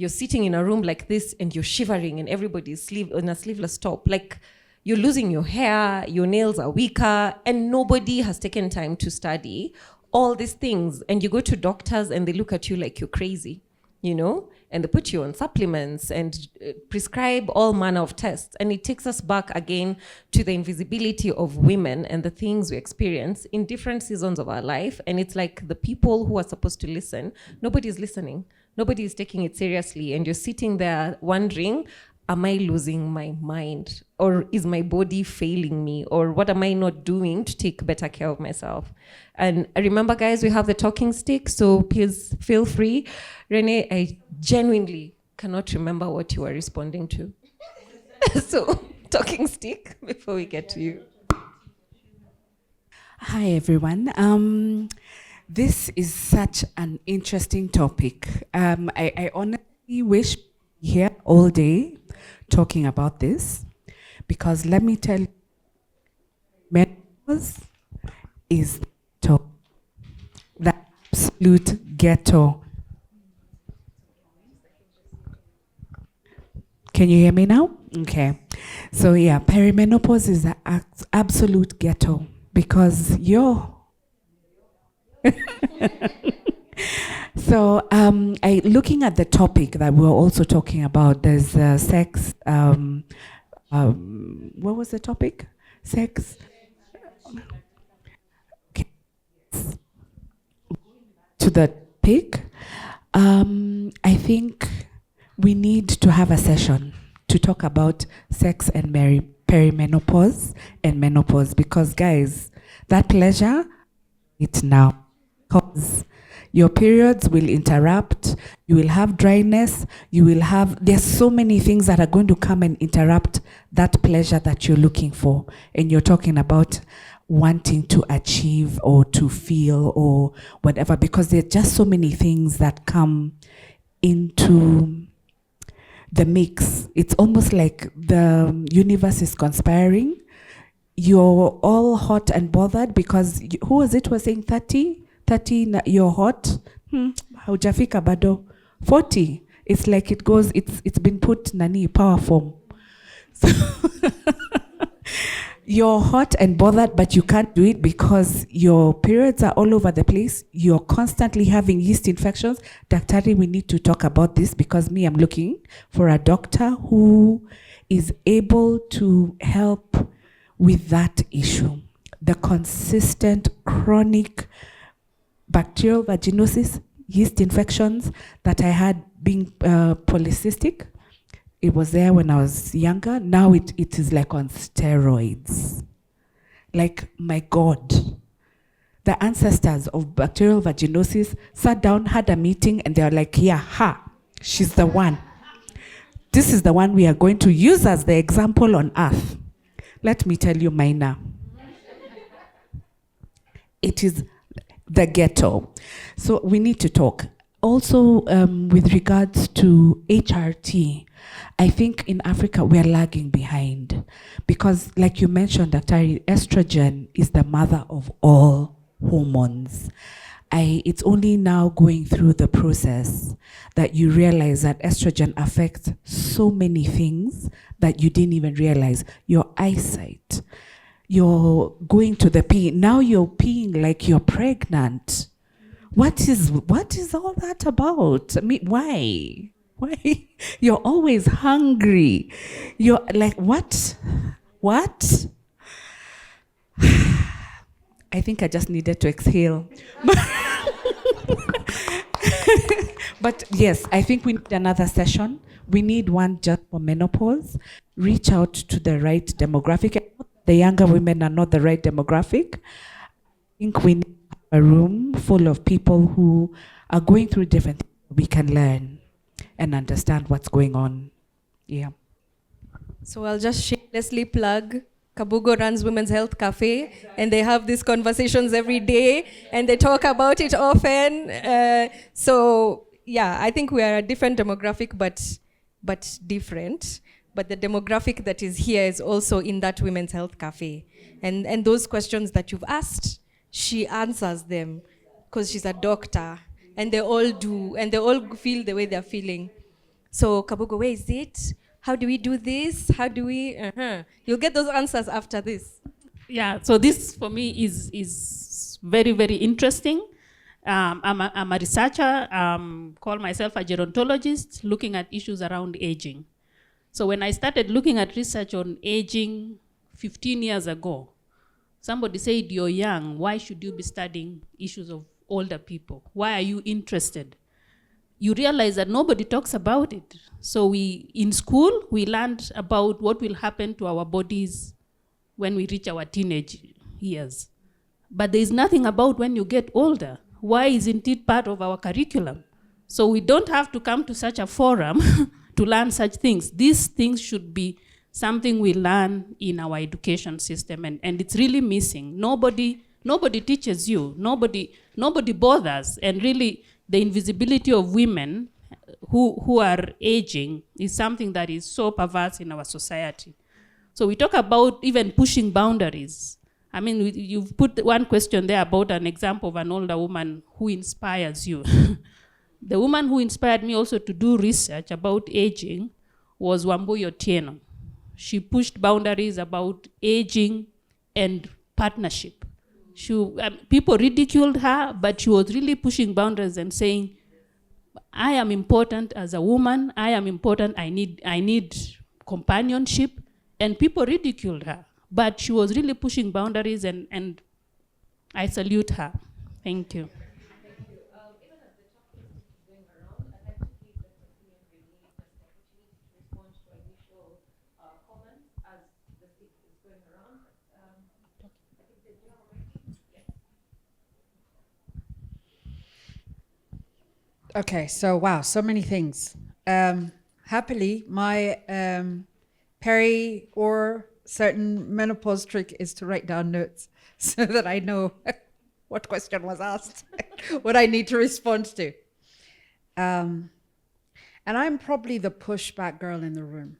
[SPEAKER 1] sitting in a room like this and you're shivering and everybody's in a sleeveless top. Like, you're losing your hair, your nails are weaker, and nobody has taken time to study all these things. And you go to doctors and they look at you like you're crazy, and they put you on supplements and prescribe all manner of tests. And it takes us back again to the invisibility of women and the things we experience in different seasons of our life. And it's like the people who are supposed to listen, nobody's listening. Nobody is taking it seriously. And you're sitting there wondering, am I losing my mind? Or is my body failing me? Or what am I not doing to take better care of myself? And remember, guys, we have the talking stick, so please feel free. Renee, I genuinely cannot remember what you were responding to. So, talking stick before we get to you.
[SPEAKER 5] Hi, everyone. This is such an interesting topic. I honestly wish we were here all day talking about this, because let me tell you, menopause is the absolute ghetto. Can you hear me now? Okay. So yeah, perimenopause is the absolute ghetto, because So looking at the topic that we're also talking about, there's sex. What was the topic? Sex. Okay. To the topic, I think we need to have a session to talk about sex and perimenopause and menopause, because guys, that pleasure, it's now, because your periods will interrupt, you will have dryness, there's so many things that are going to come and interrupt that pleasure that you're looking for. And you're talking about wanting to achieve or to feel or whatever, because there's just so many things that come into the mix. It's almost like the universe is conspiring. You're all hot and bothered because who was it was saying 30 you're hot, haujafika bado 40. It's like it goes, it's been put nani power form. So you're hot and bothered, but you can't do it because your periods are all over the place. You're constantly having yeast infections. Daktari, we need to talk about this because I'm looking for a doctor who is able to help with that issue. The consistent chronic bacterial vaginosis, yeast infections that I had being polycystic. It was there when I was younger. Now it is like on steroids. Like, my God. The ancestors of bacterial vaginosis sat down, had a meeting, and they were like, yeah, she's the one. This is the one we are going to use as the example on earth. Let me tell you mine now. It is the ghetto. So we need to talk. Also, with regards to HRT, I think in Africa we're lagging behind because, like you mentioned, Dr. Estrogen is the mother of all hormones. It's only now going through the process that you realize that estrogen affects so many things that you didn't even realize. Your eyesight, you're going to the pee. Now you're peeing like you're pregnant. What is all that about? I mean, why? Why? You're always hungry. You're like, what? I think I just needed to exhale. But yes, I think we need another session. We need one just for menopause. Reach out to the right demographic. The younger women are not the right demographic. I think we need a room full of people who are going through different things. We can learn and understand what's going on. Yeah.
[SPEAKER 1] So I'll just shamelessly plug Kabugo runs Women's Health Cafe, and they have these conversations every day, and they talk about it often. So yeah, I think we are a different demographic, but different. But the demographic that is here is also in that Women's Health Cafe, and those questions that you've asked, she answers them because she's a doctor, and they all do, and they all feel the way they're feeling. So Kabugo, where is it? How do we do this? How do we? You'll get those answers after this.
[SPEAKER 6] Yeah, so this for me is very, very interesting. I'm a researcher, call myself a gerontologist, looking at issues around aging. So when I started looking at research on aging 15 years ago, somebody said, you're young, why should you be studying issues of older people? Why are you interested? You realize that nobody talks about it. So in school, we learned about what will happen to our bodies when we reach our teenage years. But there's nothing about when you get older. Why isn't it part of our curriculum? So we don't have to come to such a forum to learn such things. These things should be something we learn in our education system, and it's really missing. Nobody teaches you, nobody bothers, and really the invisibility of women who are aging is something that is so perverse in our society. So we talk about even pushing boundaries. I mean, you've put one question there about an example of an older woman who inspires you. The woman who inspired me also to do research about aging was Wambuyo Otieno. She pushed boundaries about aging and partnership. People ridiculed her, but she was really pushing boundaries and saying, I am important as a woman, I am important, I need companionship, and people ridiculed her. But she was really pushing boundaries, and I salute her. Thank you.
[SPEAKER 3] Okay, so wow, so many things. Happily, my peri or certain menopause trick is to write down notes so that I know what question was asked, what I need to respond to. And I'm probably the pushback girl in the room.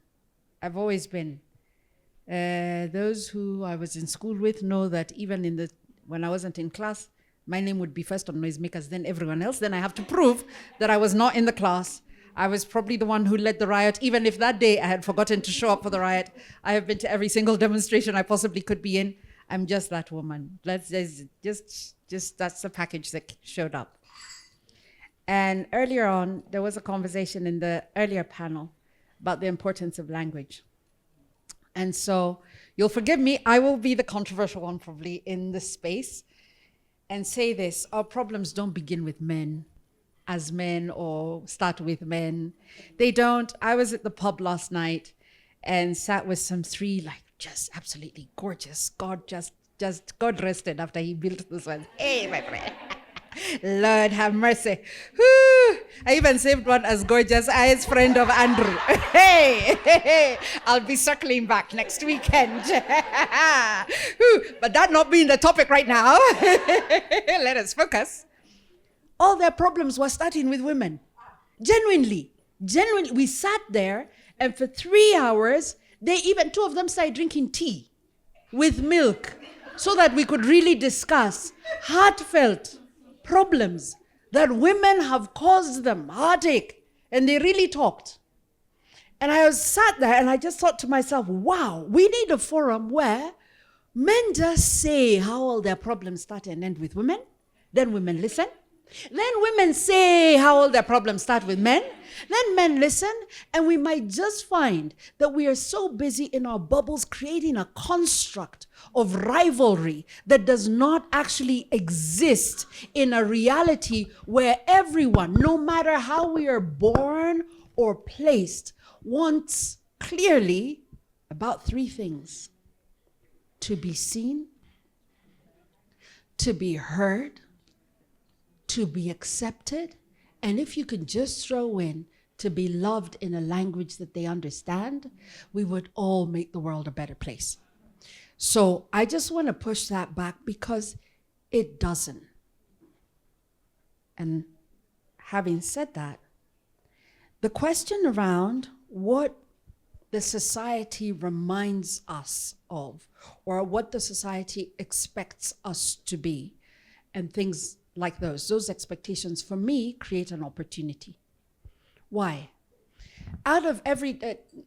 [SPEAKER 3] I've always been. Those who I was in school with know that even when I wasn't in class, my name would be first on noisemakers, then everyone else. Then I have to prove that I was not in the class. I was probably the one who led the riot, even if that day I had forgotten to show up for the riot. I have been to every single demonstration I possibly could be in. I'm just that woman. Just that's the package that showed up. And earlier on, there was a conversation in the earlier panel about the importance of language. And so you'll forgive me, I will be the controversial one probably in this space and say this: our problems don't begin with men, as men, or start with men. They don't. I was at the pub last night and sat with some three just absolutely gorgeous. God rested after he built this one. Hey, my friend. Lord have mercy. Whew. I even saved one as gorgeous as friend of Andrew. Hey, I'll be circling back next weekend. But that not being the topic right now. Let us focus. All their problems were starting with women. Genuinely. We sat there and for 3 hours, two of them started drinking tea with milk so that we could really discuss heartfelt problems that women have caused them, heartache, and they really talked. And I was sat there and I just thought to myself, wow, we need a forum where men just say how all their problems start and end with women, then women listen. Then women say how all their problems start with men, then men listen, and we might just find that we are so busy in our bubbles creating a construct of rivalry that does not actually exist in a reality where everyone, no matter how we are born or placed, wants clearly about three things: to be seen, to be heard, to be accepted, and if you can just throw in to be loved in a language that they understand, we would all make the world a better place. So I just want to push that back because it doesn't. And having said that, the question around what the society reminds us of, or what the society expects us to be, and things like those expectations for me create an opportunity. Why? Out of every,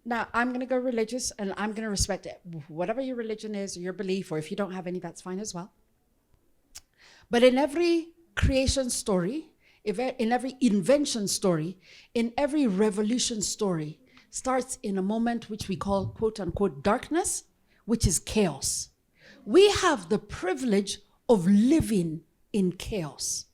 [SPEAKER 3] now I'm going to go religious and I'm going to respect it. Whatever your religion is or your belief, or if you don't have any, that's fine as well. But in every creation story, in every invention story, in every revolution story, starts in a moment which we call quote unquote darkness, which is chaos. We have the privilege of living in chaos.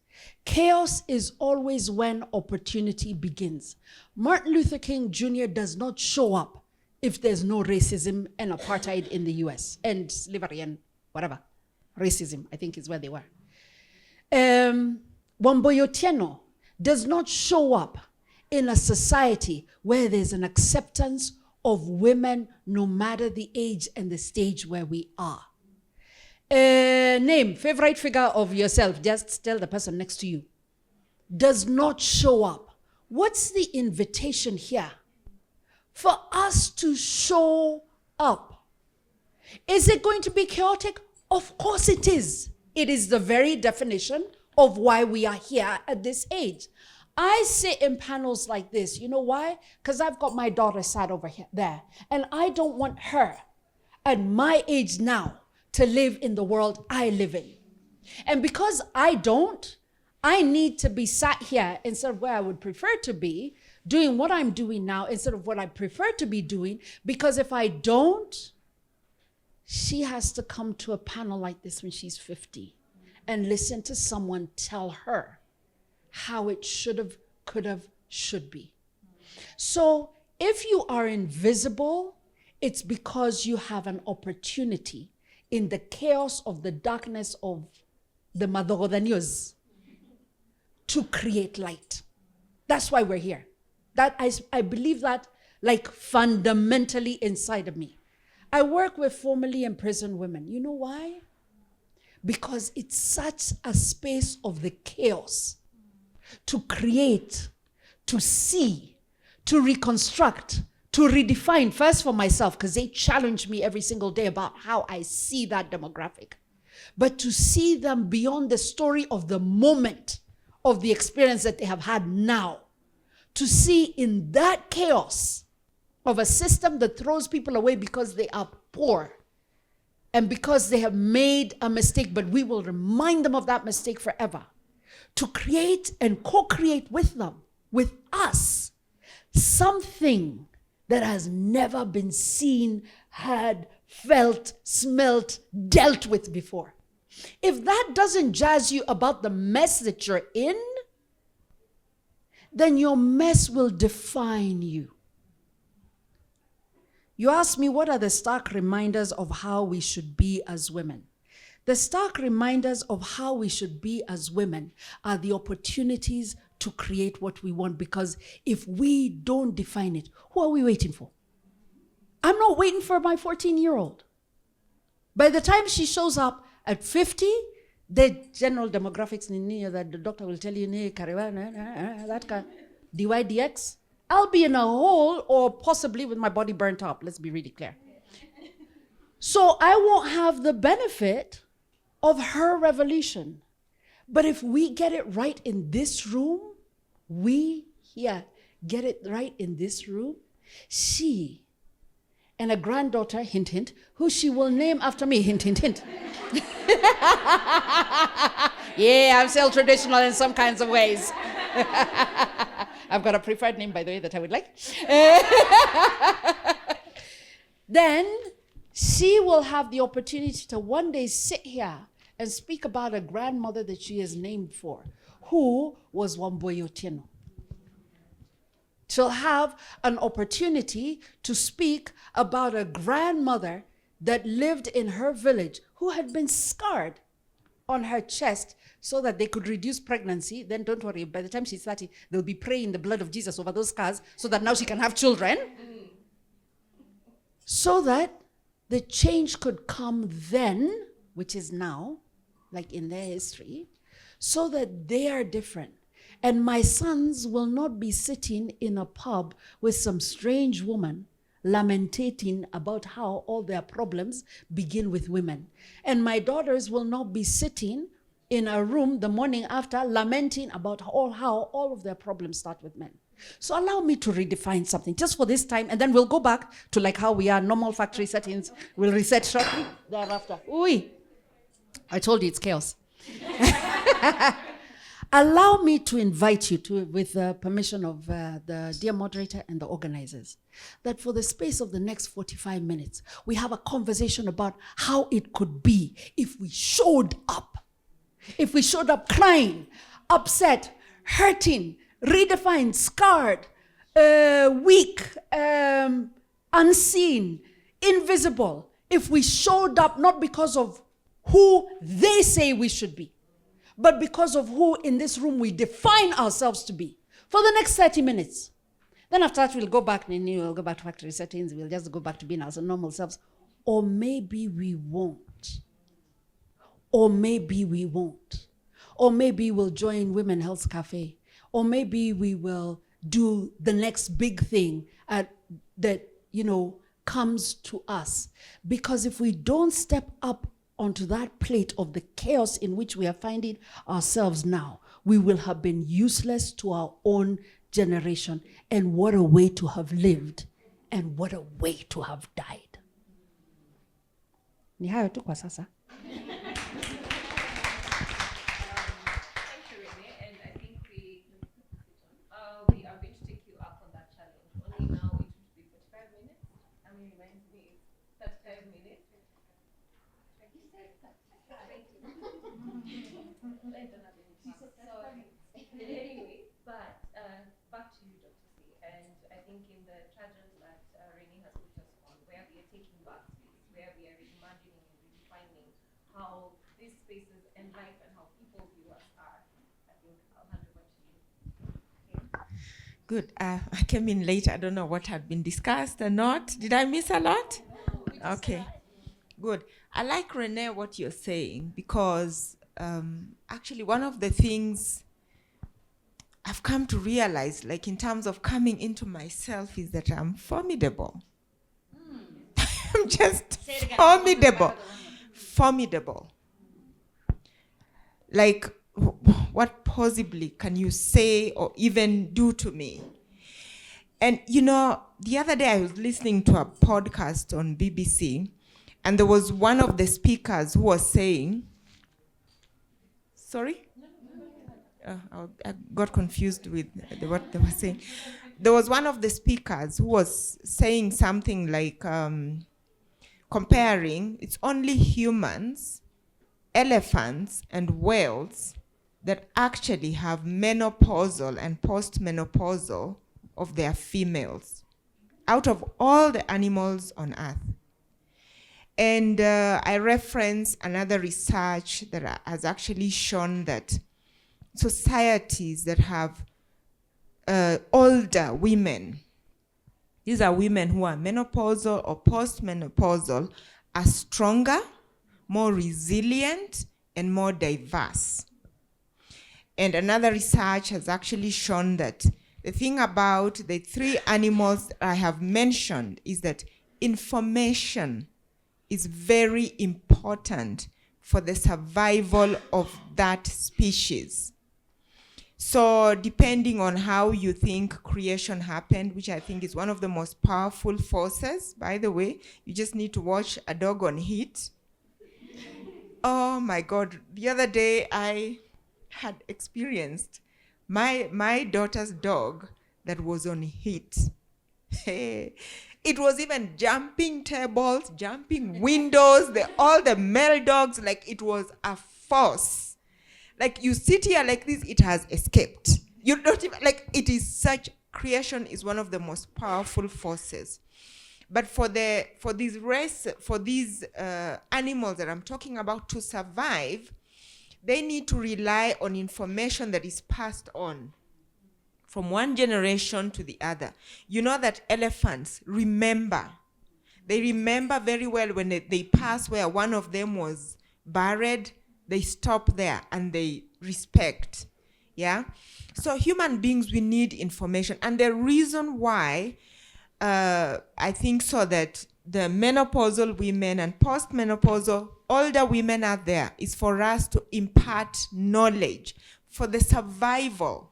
[SPEAKER 3] Chaos is always when opportunity begins. Martin Luther King Jr. does not show up if there's no racism and apartheid in the US and slavery and whatever. Racism, I think, is where they were. Wamboyo Tieno does not show up in a society where there's an acceptance of women no matter the age and the stage where we are. Name, favorite figure of yourself, just tell the person next to you, does not show up. What's the invitation here? For us to show up. Is it going to be chaotic? Of course it is. It is the very definition of why we are here at this age. I sit in panels like this. You know why? Because I've got my daughter sat over here, there, and I don't want her at my age now to live in the world I live in. And because I don't, I need to be sat here instead of where I would prefer to be, doing what I'm doing now instead of what I prefer to be doing, because if I don't, she has to come to a panel like this when she's 50 and listen to someone tell her how it should have, could have, should be. So if you are invisible, it's because you have an opportunity in the chaos of the darkness of the Madorodanios to create light. That's why we're here. That I believe that like fundamentally inside of me. I work with formerly imprisoned women. You know why? Because it's such a space of the chaos to create, to see, to reconstruct, to redefine, first for myself, because they challenge me every single day about how I see that demographic, but to see them beyond the story of the moment of the experience that they have had now, to see in that chaos of a system that throws people away because they are poor and because they have made a mistake, but we will remind them of that mistake forever, to create and co-create with them, with us, something that has never been seen, heard, felt, smelt, dealt with before. If that doesn't jazz you about the mess that you're in, then your mess will define you. You ask me, what are the stark reminders of how we should be as women? The stark reminders of how we should be as women are the opportunities to create what we want, because if we don't define it, who are we waiting for? I'm not waiting for my 14-year-old. By the time she shows up at 50, the general demographics that the doctor will tell you, that kind, DYDX, I'll be in a hole or possibly with my body burnt up. Let's be really clear. So I won't have the benefit of her revolution. But if we get it right in this room, we here get it right in this room, she and a granddaughter, hint, hint, who she will name after me, hint, hint, hint. Yeah, I'm still traditional in some kinds of ways. I've got a preferred name, by the way, that I would like. Then she will have the opportunity to one day sit here and speak about a grandmother that she is named for, who was Wamboye Otieno. She'll have an opportunity to speak about a grandmother that lived in her village who had been scarred on her chest so that they could reduce pregnancy. Then don't worry, by the time she's 30, they'll be praying the blood of Jesus over those scars so that now she can have children. So that the change could come then, which is now, like in their history, so that they are different. And my sons will not be sitting in a pub with some strange woman lamentating about how all their problems begin with women. And my daughters will not be sitting in a room the morning after lamenting about how all of their problems start with men. So allow me to redefine something just for this time, and then we'll go back to like how we are, normal factory settings. We'll reset shortly thereafter. Ooh, I told you it's chaos. Allow me to invite you to, with the permission of the dear moderator and the organizers, that for the space of the next 45 minutes, we have a conversation about how it could be if we showed up. If we showed up crying, upset, hurting, redefined, scarred, weak, unseen, invisible. If we showed up not because of who they say we should be, but because of who in this room we define ourselves to be for the next 30 minutes. Then after that, we'll go back to factory settings. We'll just go back to being our normal selves. Or maybe we won't. Or maybe we won't. Or maybe we'll join Women Health Cafe. Or maybe we will do the next big thing that, comes to us. Because if we don't step up onto that plate of the chaos in which we are finding ourselves now, we will have been useless to our own generation. And what a way to have lived, and what a way to have died. Ni hayo tu kwa sasa.
[SPEAKER 1] Thank you, Renee, and I think we are going to take you up on that challenge. Only now it would be 45 minutes. Reminds me, 35 minutes. Anyway, but back to you, Dr. C. And I think in the trajectory that Renee has put us on, where we are taking back space, where we are reimagining and redefining how these spaces and life and how people view us are, I think I'll hand over to you. Okay.
[SPEAKER 4] good. I came in late. I don't know what had been discussed or not. Did I miss a lot? Okay, good. I like, Renee, what you're saying, because actually one of the things I've come to realize, like in terms of coming into myself, is that I'm formidable. I'm just formidable. Formidable. Like, what possibly can you say or even do to me? And the other day I was listening to a podcast on BBC, and there was one of the speakers who was saying, sorry? I got confused with what they were saying. There was one of the speakers who was saying something like, comparing, it's only humans, elephants, and whales that actually have menopausal and postmenopausal of their females out of all the animals on Earth. And I reference another research that has actually shown that societies that have older women, these are women who are menopausal or postmenopausal, are stronger, more resilient, and more diverse. And another research has actually shown that the thing about the three animals I have mentioned is that information is very important for the survival of that species. So depending on how you think creation happened, which I think is one of the most powerful forces, by the way, you just need to watch a dog on heat. Oh my God, the other day I had experienced my daughter's dog that was on heat. It was even jumping tables, jumping windows, all the male dogs, like it was a force. Like you sit here like this, it has escaped. You don't even, like it is such, creation is one of the most powerful forces. But for these animals that I'm talking about to survive, they need to rely on information that is passed on from one generation to the other. You know that elephants remember. They remember very well when they pass where one of them was buried, they stop there and they respect. Yeah? So human beings, we need information. And the reason why I think so that the menopausal women and postmenopausal older women are there is for us to impart knowledge for the survival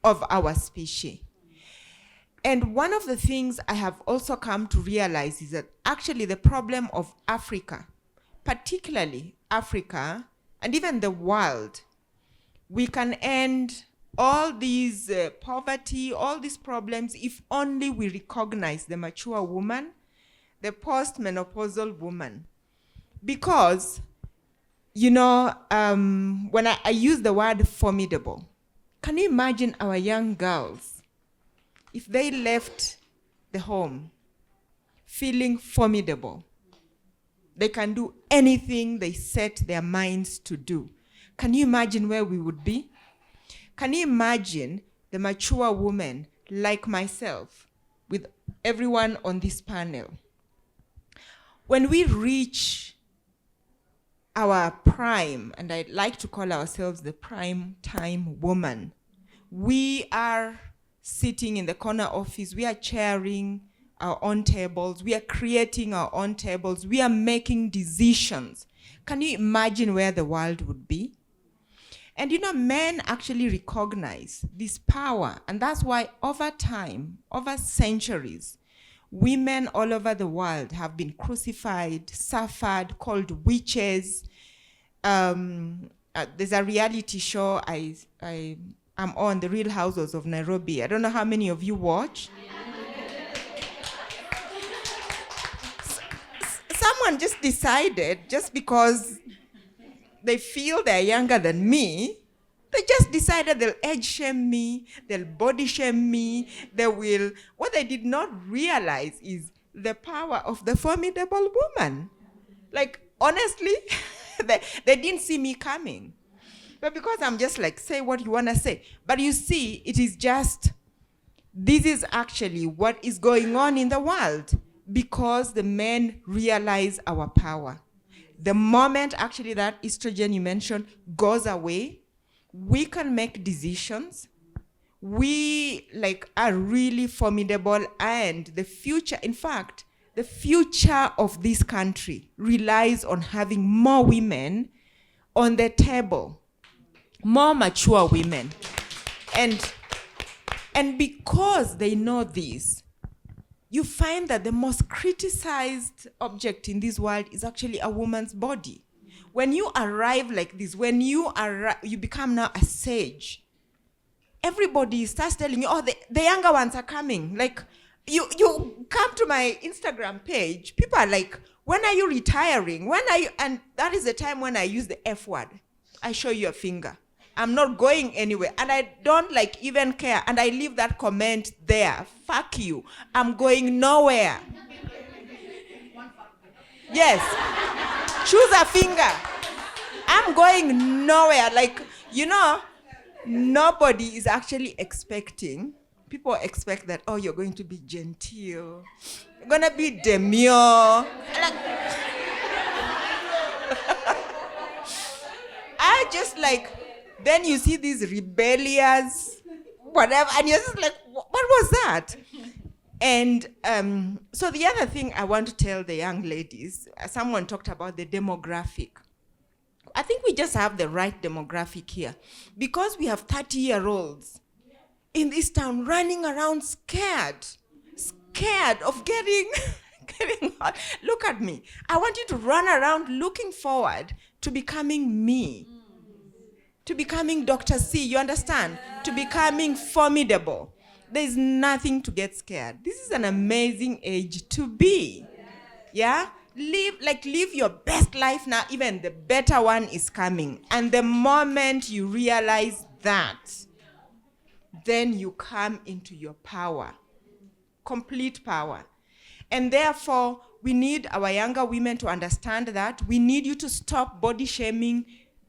[SPEAKER 4] of our species. And one of the things I have also come to realize is that actually the problem of Africa, particularly Africa, and even the world, we can end all these poverty, all these problems, if only we recognize the mature woman, the postmenopausal woman. Because, when I use the word formidable, can you imagine our young girls, if they left the home feeling formidable? They can do anything they set their minds to do. Can you imagine where we would be? Can you imagine the mature woman like myself, with everyone on this panel? When we reach our prime, and I like to call ourselves the prime time woman, we are sitting in the corner office, we are chairing our own tables, we are creating our own tables, we are making decisions. Can you imagine where the world would be? And men actually recognize this power, and that's why over time, over centuries, women all over the world have been crucified, suffered, called witches. There's a reality show I'm on, The Real Housewives of Nairobi. I don't know how many of you watch. Someone just decided, just because they feel they're younger than me, they just decided they'll age shame me, they'll body shame me, they will. What they did not realize is the power of the formidable woman. Like, honestly, they didn't see me coming. But because I'm just like, say what you want to say. But you see, it is just This is actually what is going on in the world because the men realize our power. The moment actually that estrogen you mentioned goes away, we can make decisions. We are really formidable, and the future, in fact, the future of this country relies on having more women on the table, more mature women. And because they know this, you find that the most criticized object in this world is actually a woman's body. When you arrive like this, when you become now a sage, everybody starts telling you, oh, the younger ones are coming. Like, you come to my Instagram page, people are like, when are you retiring? When are you? And that is the time when I use the F word. I show you a finger. I'm not going anywhere. And I don't even care. And I leave that comment there. Fuck you. I'm going nowhere. Yes. Choose a finger. I'm going nowhere. Nobody is actually expecting. People expect that, oh, you're going to be genteel. You're going to be demure. I just then you see these rebellious, whatever, and you're just like, what was that? And so the other thing I want to tell the young ladies, someone talked about the demographic. I think we just have the right demographic here. Because we have 30-year-olds in this town running around scared of getting hot. Look at me. I want you to run around looking forward to becoming me. To becoming Dr. C, you understand? To becoming formidable. There's nothing to get scared. This is an amazing age to be. Yeah? Live your best life now. Even the better one is coming. And the moment you realize that, then you come into your power. Complete power. And therefore, we need our younger women to understand that. We need you to stop body shaming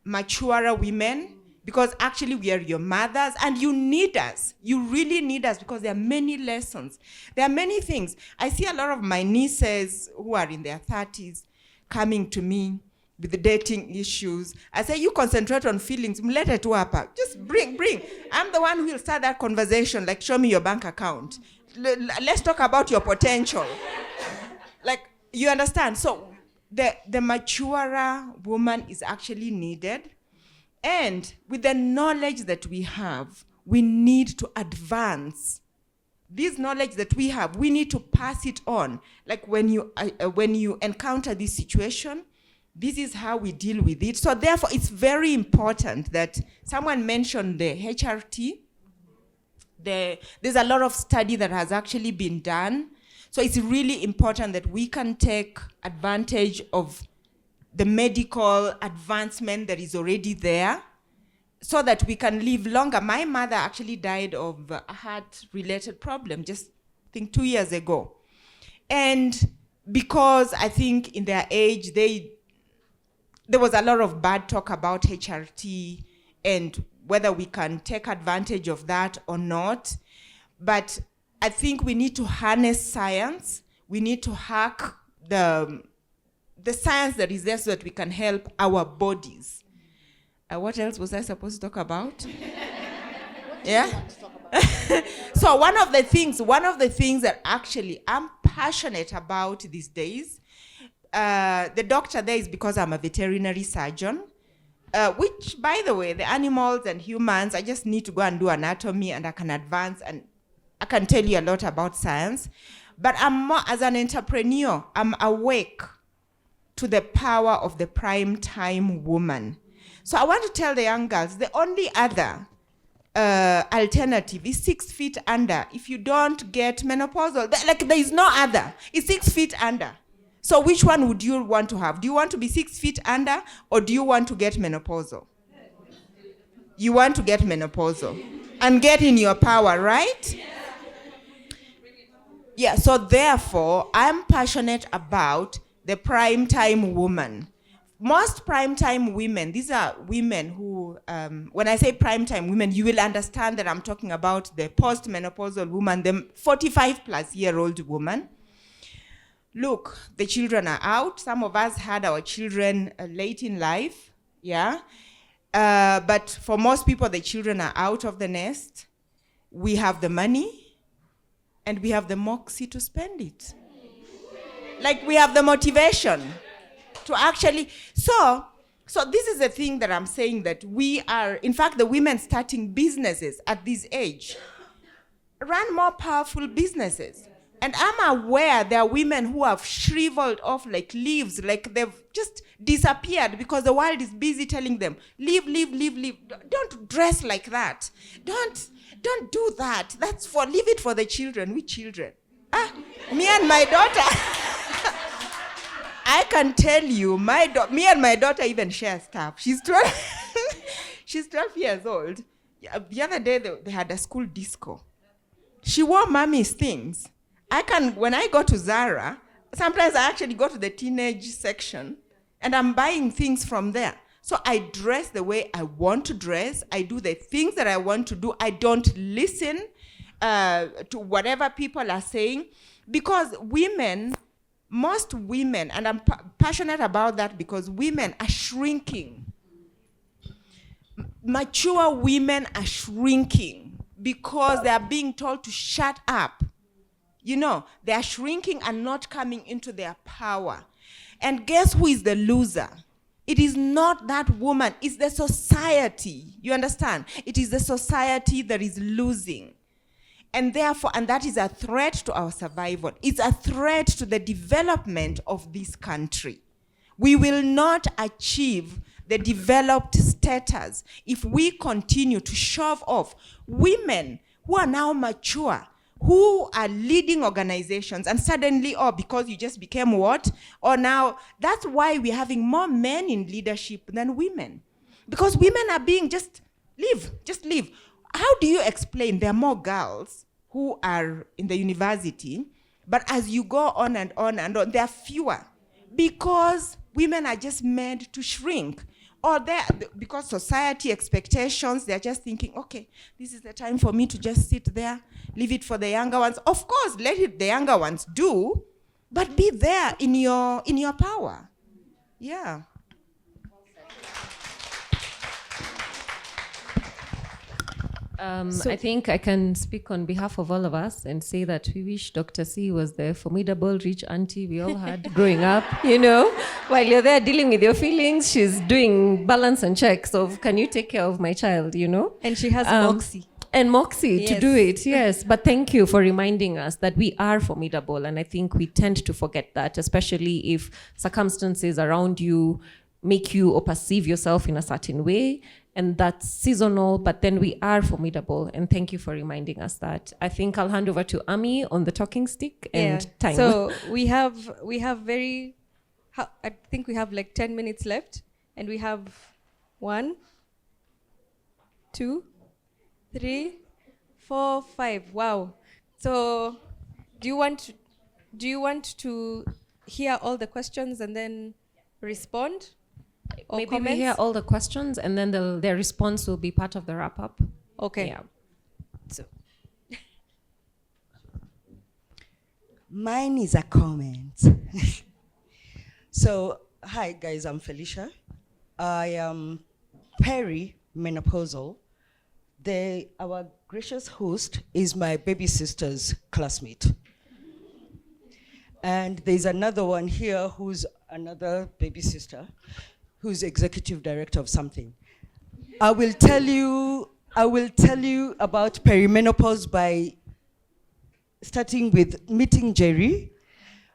[SPEAKER 4] maturer women, because actually we are your mothers and you need us. You really need us because there are many lessons. There are many things. I see a lot of my nieces who are in their 30s coming to me with the dating issues. I say, you concentrate on feelings. Just bring. I'm the one who will start that conversation, show me your bank account. Let's talk about your potential. You understand? So the maturer woman is actually needed. And with the knowledge that we have, we need to advance. This knowledge that we have, we need to pass it on. When you encounter this situation, this is how we deal with it. So therefore, it's very important that someone mentioned the HRT. There's a lot of study that has actually been done. So it's really important that we can take advantage of the medical advancement that is already there so that we can live longer. My mother actually died of a heart-related problem just, I think, 2 years ago. And because I think in their age, there was a lot of bad talk about HRT and whether we can take advantage of that or not. But I think we need to harness science. We need to hack the science that is there so that we can help our bodies. What else was I supposed to talk about? Yeah? So one of the things that actually I'm passionate about these days, the doctor there is because I'm a veterinary surgeon, which, by the way, the animals and humans, I just need to go and do anatomy and I can advance and I can tell you a lot about science. But I'm more, as an entrepreneur, I'm awake to the power of the prime time woman. So I want to tell the young girls, the only other alternative is 6 feet under. If you don't get menopausal, there is no other. It's 6 feet under. So which one would you want to have? Do you want to be 6 feet under or do you want to get menopausal? You want to get menopausal and get in your power, right? Yeah, so therefore, I'm passionate about the prime time woman. most primetime women, these are women who, when I say primetime women, you will understand that I'm talking about the postmenopausal woman, the 45-plus-year-old woman. Look, the children are out. Some of us had our children late in life, yeah? But for most people, the children are out of the nest. We have the money, and we have the moxie to spend it. Like, we have the motivation to actually, so this is the thing that I'm saying, that we are, in fact, the women starting businesses at this age run more powerful businesses. And I'm aware there are women who have shriveled off like leaves, like they've just disappeared because the world is busy telling them, leave. Don't dress like that. Don't do that. Leave it for the children. Which children? Me and my daughter. I can tell you, me and my daughter even share stuff. She's 12. She's 12 years old. The other day they had a school disco. She wore mommy's things. When I go to Zara, sometimes I actually go to the teenage section and I'm buying things from there. So I dress the way I want to dress. I do the things that I want to do. I don't listen to whatever people are saying, because most women, and I'm passionate about that because women are shrinking. Mature women are shrinking because they are being told to shut up. You know, they are shrinking and not coming into their power. And guess who is the loser? It is not that woman, it's the society. You understand? It is the society that is losing. And therefore, and that is a threat to our survival. It's a threat to the development of this country. We will not achieve the developed status if we continue to shove off women who are now mature, who are leading organizations, and suddenly, because you just became what? Or now, that's why we're having more men in leadership than women. Because women are being just leave. How do you explain there are more girls who are in the university, but as you go on and on and on, there are fewer? Because women are just made to shrink. Or because society expectations, they're just thinking, okay, this is the time for me to just sit there, leave it for the younger ones. Of course, let the younger ones do, but be there in your power. Yeah.
[SPEAKER 1] I think I can speak on behalf of all of us and say that we wish Dr. C was the formidable rich auntie we all had growing up, you know. While you're there dealing with your feelings, she's doing balance and checks of, can you take care of my child, you know?
[SPEAKER 7] And she has moxie.
[SPEAKER 1] And moxie
[SPEAKER 7] Yes.
[SPEAKER 1] to do it, yes. But thank you for reminding us that we are formidable. And I think we tend to forget that, especially if circumstances around you make you or perceive yourself in a certain way. And that's seasonal, but then we are formidable. And thank you for reminding us that. I think I'll hand over to Ami on the talking stick and time.
[SPEAKER 7] So we have I think we have like 10 minutes left, and we have 1, 2, 3, 4, 5. Wow. So do you want to hear all the questions and then respond? Or
[SPEAKER 1] maybe
[SPEAKER 7] comments?
[SPEAKER 1] we hear all the questions and then their response will be part of the wrap up.
[SPEAKER 7] Okay.
[SPEAKER 1] Yeah.
[SPEAKER 7] So
[SPEAKER 8] mine is a comment. So, hi guys, I'm Felicia. I am perimenopausal. Our gracious host is my baby sister's classmate. And there's another one here who's another baby sister, who's executive director of something. I will tell you about perimenopause by starting with meeting Jerry,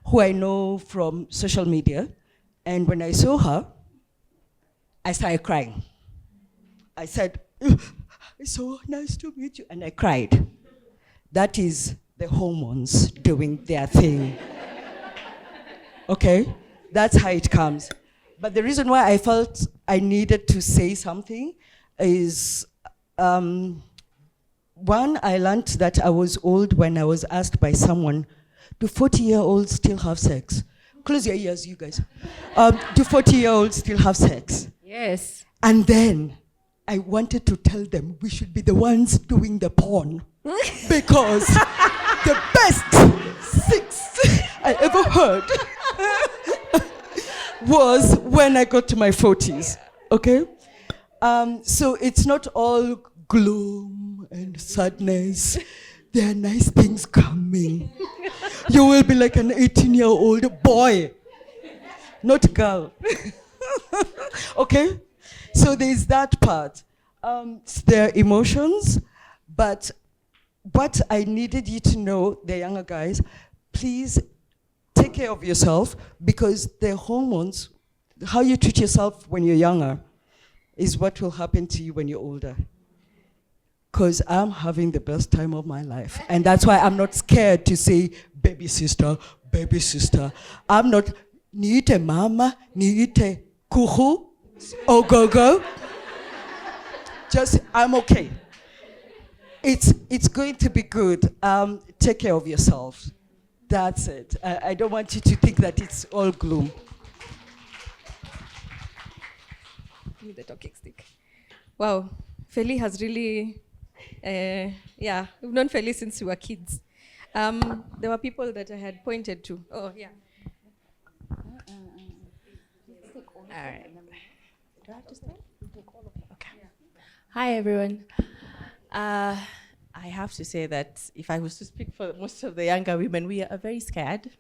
[SPEAKER 8] who I know from social media. And when I saw her, I started crying. I said, it's so nice to meet you. And I cried. That is the hormones doing their thing. Okay? That's how it comes. But the reason why I felt I needed to say something is, one, I learned that I was old when I was asked by someone, do 40-year-olds still have sex? Close your ears, you guys. Do 40-year-olds still have sex?
[SPEAKER 1] Yes.
[SPEAKER 8] And then I wanted to tell them we should be the ones doing the porn. Because the best sex I ever heard was when I got to my 40s. Okay? So it's not all gloom and sadness. There are nice things coming. You will be like an 18-year-old boy, not girl. Okay? So there's that part. There are emotions, but what I needed you to know, the younger guys, please take care of yourself, because the hormones, how you treat yourself when you're younger, is what will happen to you when you're older. Because I'm having the best time of my life. And that's why I'm not scared to say, baby sister, baby sister. I'm not, niite mama, niite kuhu, ogogo. Just, I'm okay. It's going to be good. Take care of yourself. That's it. I don't want you to think that it's all gloom.
[SPEAKER 7] Give me the talking stick. Wow, Feli has really, yeah, we've known Feli since we were kids. There were people that I had pointed to. Oh, yeah.
[SPEAKER 9] All right. Do I have to start? Okay. Hi, everyone. I have to say that if I was to speak for most of the younger women, we are very scared.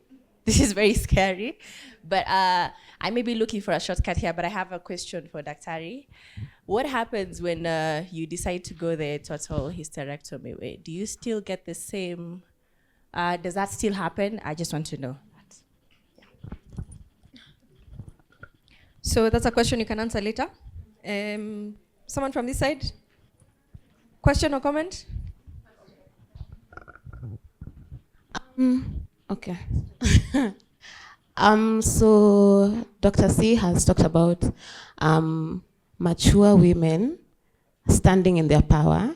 [SPEAKER 9] This is very scary. But I may be looking for a shortcut here, but I have a question for Daktari. What happens when you decide to go the total hysterectomy way? Do you still get the same? Does that still happen? I just want to know.
[SPEAKER 7] So that's a question you can answer later. Someone from this side? Question or comment?
[SPEAKER 10] Okay. So Dr. C has talked about mature women standing in their power.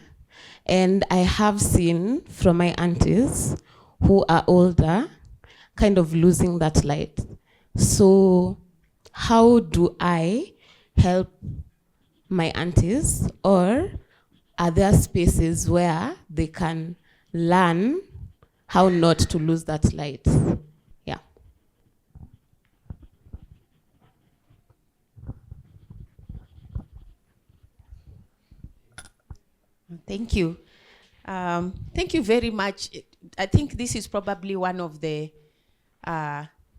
[SPEAKER 10] And I have seen from my aunties who are older kind of losing that light. So how do I help my aunties, or are there spaces where they can learn how not to lose that light? Yeah.
[SPEAKER 11] Thank you. Thank you very much. I think this is probably one of the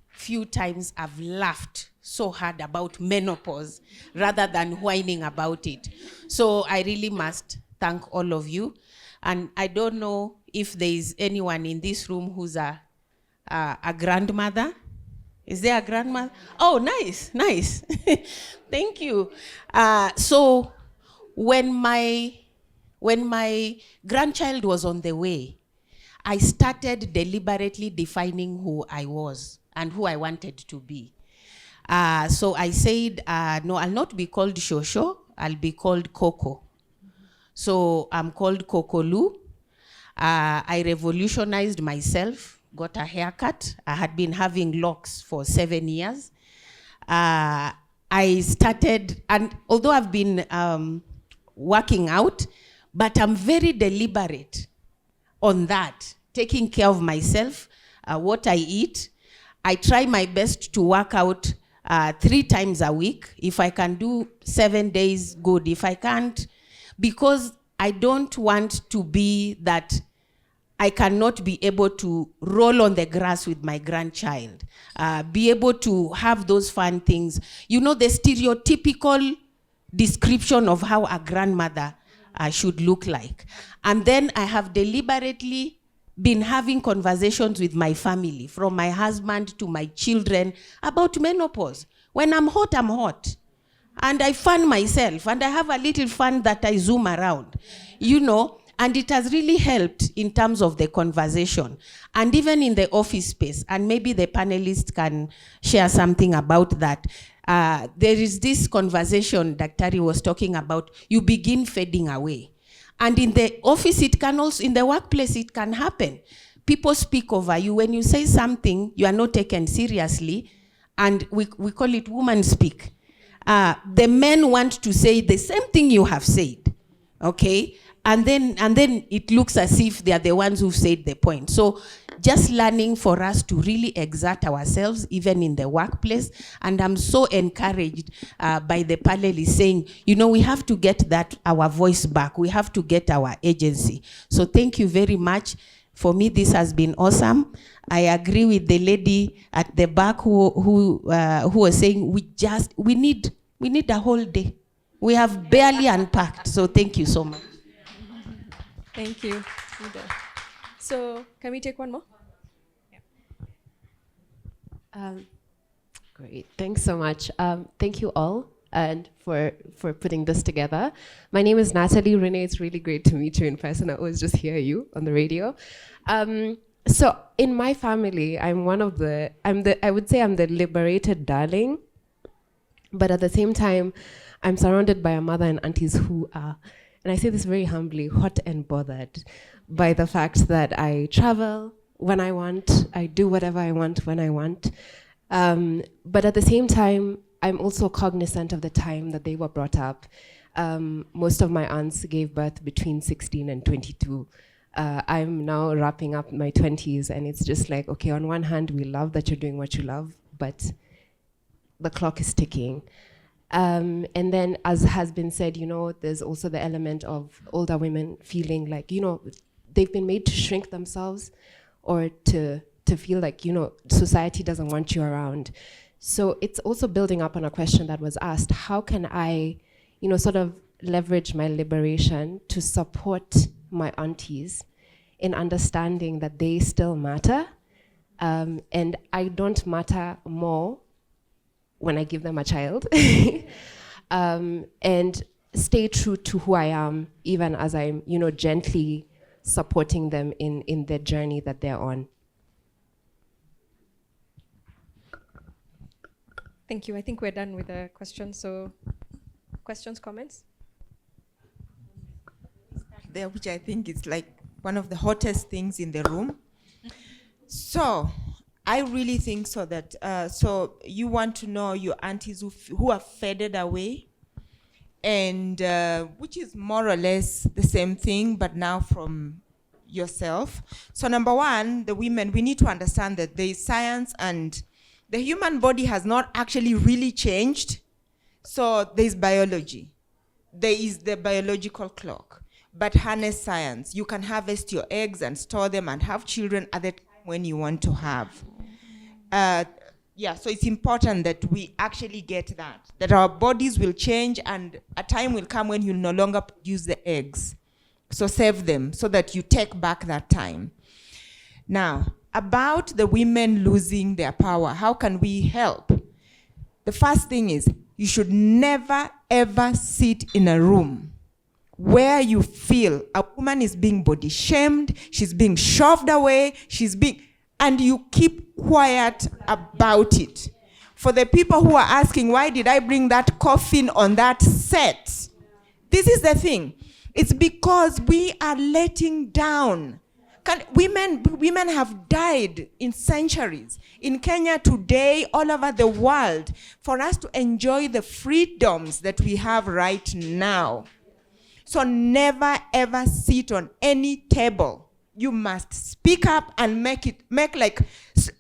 [SPEAKER 11] few times I've laughed so hard about menopause rather than whining about it. So I really must thank all of you. And I don't know if there is anyone in this room who's a grandmother. Is there a grandmother? Oh, nice, nice. Thank you. So when my grandchild was on the way, I started deliberately defining who I was and who I wanted to be. So I said, no, I'll not be called Shosho, I'll be called Coco. So I'm called Coco Lu. I revolutionized myself, got a haircut. I had been having locks for 7 years. I started, and although I've been working out, but I'm very deliberate on that, taking care of myself, what I eat. I try my best to work out 3 times a week. If I can do 7 days, good. If I can't, because I don't want to be that I cannot be able to roll on the grass with my grandchild, be able to have those fun things. You know, the stereotypical description of how a grandmother should look like. And then I have deliberately been having conversations with my family, from my husband to my children, about menopause. When I'm hot, I'm hot. And I fun myself, and I have a little fun that I zoom around, you know, and it has really helped in terms of the conversation. And even in the office space, and maybe the panelists can share something about that. There is this conversation Daktari was talking about, you begin fading away. And in the office, it can also, in the workplace, it can happen. people speak over you. When you say something, you are not taken seriously, and we call it woman speak. The men want to say the same thing you have said, okay? And then it looks as if they are the ones who said the point. So just learning for us to really exert ourselves, even in the workplace. And I'm so encouraged by the panelists saying, we have to get our voice back. We have to get our agency. So thank you very much. For me, this has been awesome. I agree with the lady at the back who was saying we need a whole day. We have barely unpacked. So thank you so much.
[SPEAKER 7] Thank you. So can we take one more?
[SPEAKER 12] Great. Thanks so much. Thank you all and for putting this together. My name is Natalie. Renee, it's really great to meet you in person. I always just hear you on the radio. So in my family, I would say I'm the liberated darling, but at the same time, I'm surrounded by a mother and aunties who are, and I say this very humbly, hot and bothered by the fact that I travel when I want, I do whatever I want when I want. But at the same time, I'm also cognizant of the time that they were brought up. Most of my aunts gave birth between 16 and 22. I'm now wrapping up my 20s, and it's just like, okay, on one hand, we love that you're doing what you love, but the clock is ticking. And then, as has been said, there's also the element of older women feeling like, they've been made to shrink themselves or to feel like, society doesn't want you around. So it's also building up on a question that was asked, how can I, sort of leverage my liberation to support my aunties in understanding that they still matter, and I don't matter more when I give them a child, and stay true to who I am, even as I'm, gently supporting them in the journey that they're on.
[SPEAKER 7] Thank you. I think we're done with the questions. So, questions, comments?
[SPEAKER 4] There, which I think is like one of the hottest things in the room. So, I really think so that, so you want to know your aunties who are faded away, and which is more or less the same thing, but now from yourself. So number one, the women, we need to understand that there is science and the human body has not actually really changed. So there is biology. There is the biological clock, but harness science. You can harvest your eggs and store them and have children at the time when you want to have. So it's important that we actually get that our bodies will change, and a time will come when you no longer produce the eggs. So save them so that you take back that time. Now, about the women losing their power, how can we help? The first thing is, you should never ever sit in a room where you feel a woman is being body shamed, she's being shoved away, and you keep quiet about it. For the people who are asking, why did I bring that coffin on that set? This is the thing. It's because we are letting down. Women have died in centuries. In Kenya today, all over the world, for us to enjoy the freedoms that we have right now. So never ever sit on any table. You must speak up and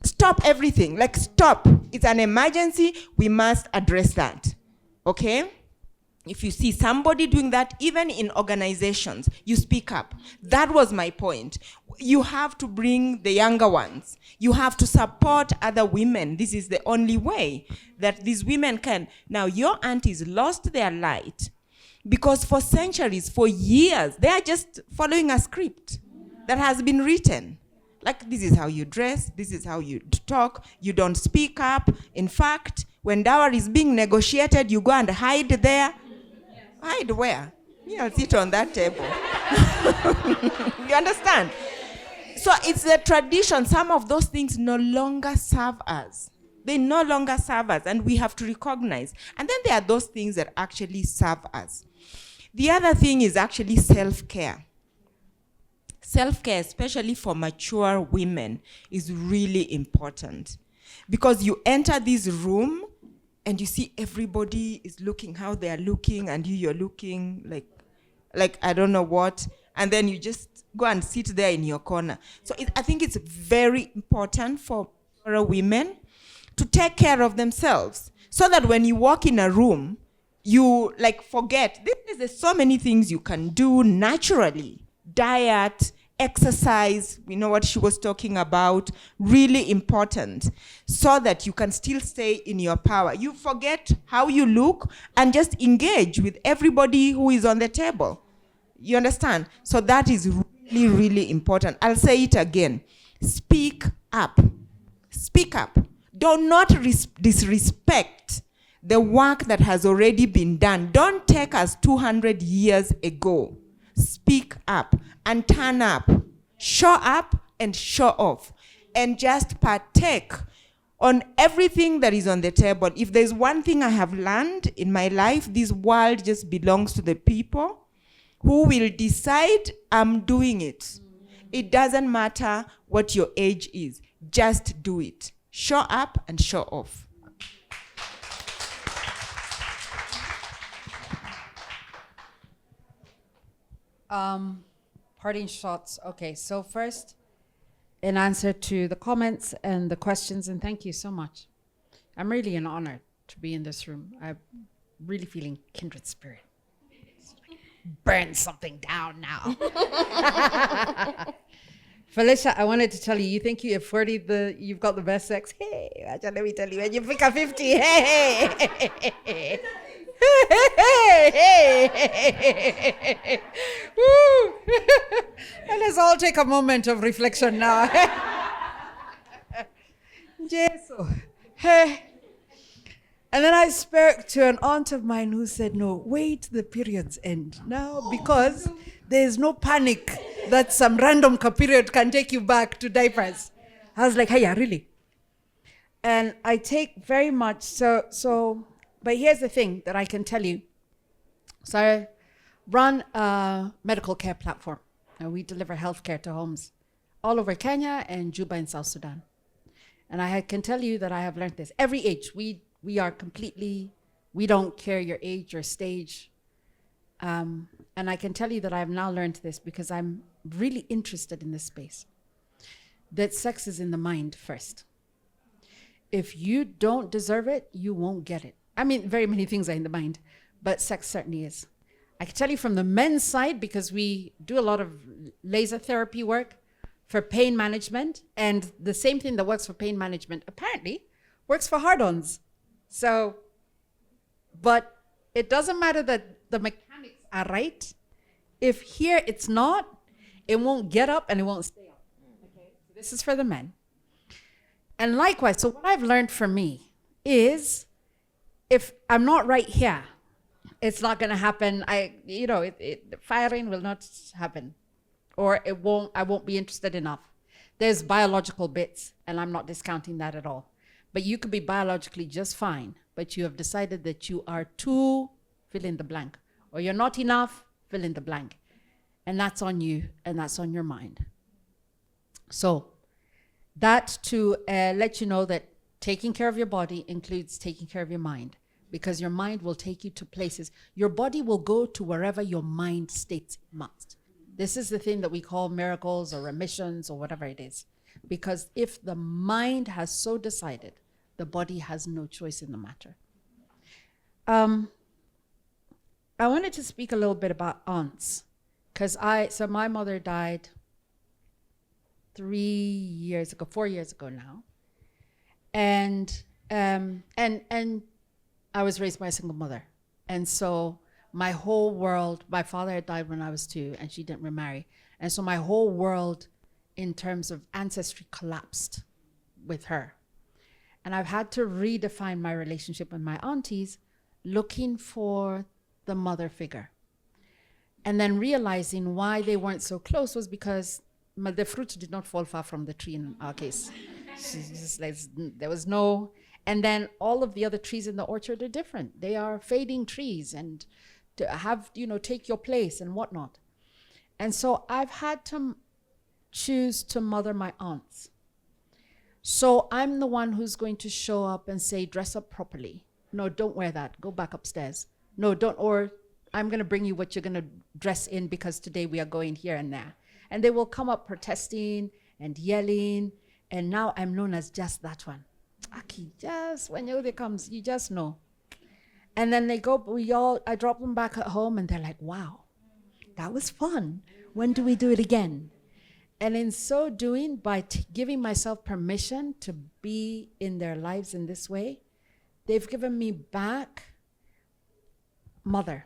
[SPEAKER 4] stop everything. Like, stop. It's an emergency. We must address that. Okay? If you see somebody doing that, even in organizations, you speak up. That was my point. You have to bring the younger ones. You have to support other women. This is the only way that these women can. Now, your aunties lost their light because for centuries, for years, they are just following a script that has been written. Like, this is how you dress, this is how you talk, you don't speak up. In fact, when dowry is being negotiated, you go and hide there. Hide where? I'll sit on that table. You understand? So it's the tradition. Some of those things no longer serve us. They no longer serve us, and we have to recognize. And then there are those things that actually serve us. The other thing is actually self-care. self-care, especially for mature women, is really important. Because you enter this room and you see everybody is looking how they are looking, and you're looking like I don't know what, and then you just go and sit there in your corner. So I think it's very important for women to take care of themselves, so that when you walk in a room, you forget. There's so many things you can do naturally. Diet, exercise, we know what she was talking about, really important, so that you can still stay in your power. You forget how you look and just engage with everybody who is on the table. You understand? So that is really, really important. I'll say it again. Speak up. Speak up. Do not disrespect the work that has already been done. Don't take us 200 years ago. Speak up and turn up. Show up and show off. And just partake on everything that is on the table. If there's one thing I have learned in my life, this world just belongs to the people who will decide I'm doing it. It doesn't matter what your age is. Just do it. Show up and show off.
[SPEAKER 3] Parting shots. Okay, so first, in answer to the comments and the questions, and thank you so much. I'm really an honor to be in this room. I'm really feeling kindred spirit. Burn something down now. Felicia, I wanted to tell you, you think you have 40, you've got the best sex? Hey, let me tell you, when you pick a 50, hey, hey, hey. Woo. And let's all take a moment of reflection now. Jesus. Hey. And then I spoke to an aunt of mine who said, no, wait, the periods end now, because there's no panic that some random period can take you back to diapers. I was like, hey, yeah, really? And I take very much, so, but here's the thing that I can tell you. So I run a medical care platform, and we deliver healthcare to homes all over Kenya and Juba in South Sudan. And I can tell you that I have learned this. Every age, we are completely, we don't care your age or stage. And I can tell you that I have now learned this because I'm really interested in this space. That sex is in the mind first. If you don't deserve it, you won't get it. I mean, very many things are in the mind, but sex certainly is. I can tell you from the men's side, because we do a lot of laser therapy work for pain management, and the same thing that works for pain management apparently works for hard-ons. So, but it doesn't matter that the mechanics are right. If here it's not, it won't get up and it won't stay up. Okay, so this is for the men. And likewise, so what I've learned for me is, if I'm not right here, it's not going to happen. Firing will not happen, or I won't be interested enough. There's biological bits, and I'm not discounting that at all. But you could be biologically just fine, but you have decided that you are too, fill in the blank, or you're not enough, fill in the blank. And that's on you, and that's on your mind. So that to let you know that taking care of your body includes taking care of your mind, because your mind will take you to places. Your body will go to wherever your mind states it must. This is the thing that we call miracles or remissions or whatever it is. Because if the mind has so decided, the body has no choice in the matter. I wanted to speak a little bit about aunts. So my mother died 4 years ago now. And I was raised by a single mother. And so my whole world, my father had died when I was 2 and she didn't remarry. And so my whole world in terms of ancestry collapsed with her. And I've had to redefine my relationship with my aunties, looking for the mother figure. And then realizing why they weren't so close was because the fruit did not fall far from the tree in our case. There was no, and then all of the other trees in the orchard are different. They are fading trees, and to have, take your place and whatnot. And so I've had to choose to mother my aunts. So I'm the one who's going to show up and say, dress up properly. No, don't wear that. Go back upstairs. No, don't. Or I'm going to bring you what you're going to dress in because today we are going here and there. And they will come up protesting and yelling. And now I'm known as just that one. Aki, just when Yode comes, you just know. And then they go, I drop them back at home and they're like, wow, that was fun. When do we do it again? And in so doing, by giving myself permission to be in their lives in this way, they've given me back mother,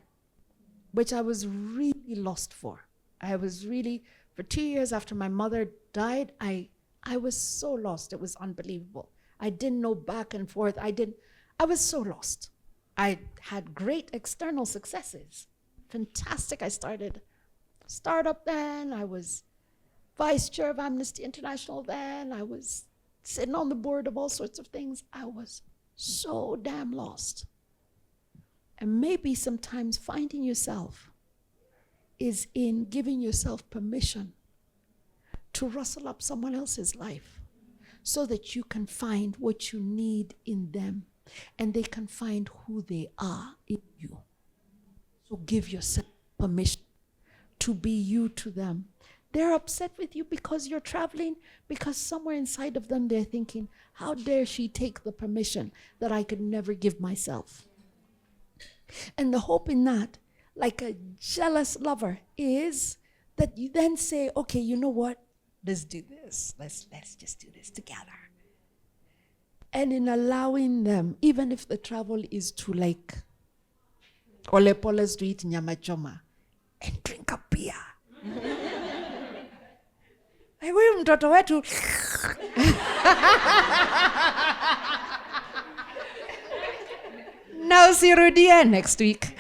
[SPEAKER 3] which I was really lost for. I was really, for 2 years after my mother died, I was so lost. It was unbelievable. I didn't know back and forth. I was so lost. I had great external successes. Fantastic. I started startup then. I was vice chair of Amnesty International then. I was sitting on the board of all sorts of things. I was so damn lost. And maybe sometimes finding yourself is in giving yourself permission to rustle up someone else's life so that you can find what you need in them and they can find who they are in you. So give yourself permission to be you to them. They're upset with you because you're traveling, because somewhere inside of them they're thinking, how dare she take the permission that I could never give myself? And the hope in that, like a jealous lover, is that you then say, okay, you know what? Let's do this. Let's just do this together. And in allowing them, even if the travel is to like Ole Poles to eat nyama choma and drink a beer. Huyu mtoto wetu na usirudie next week.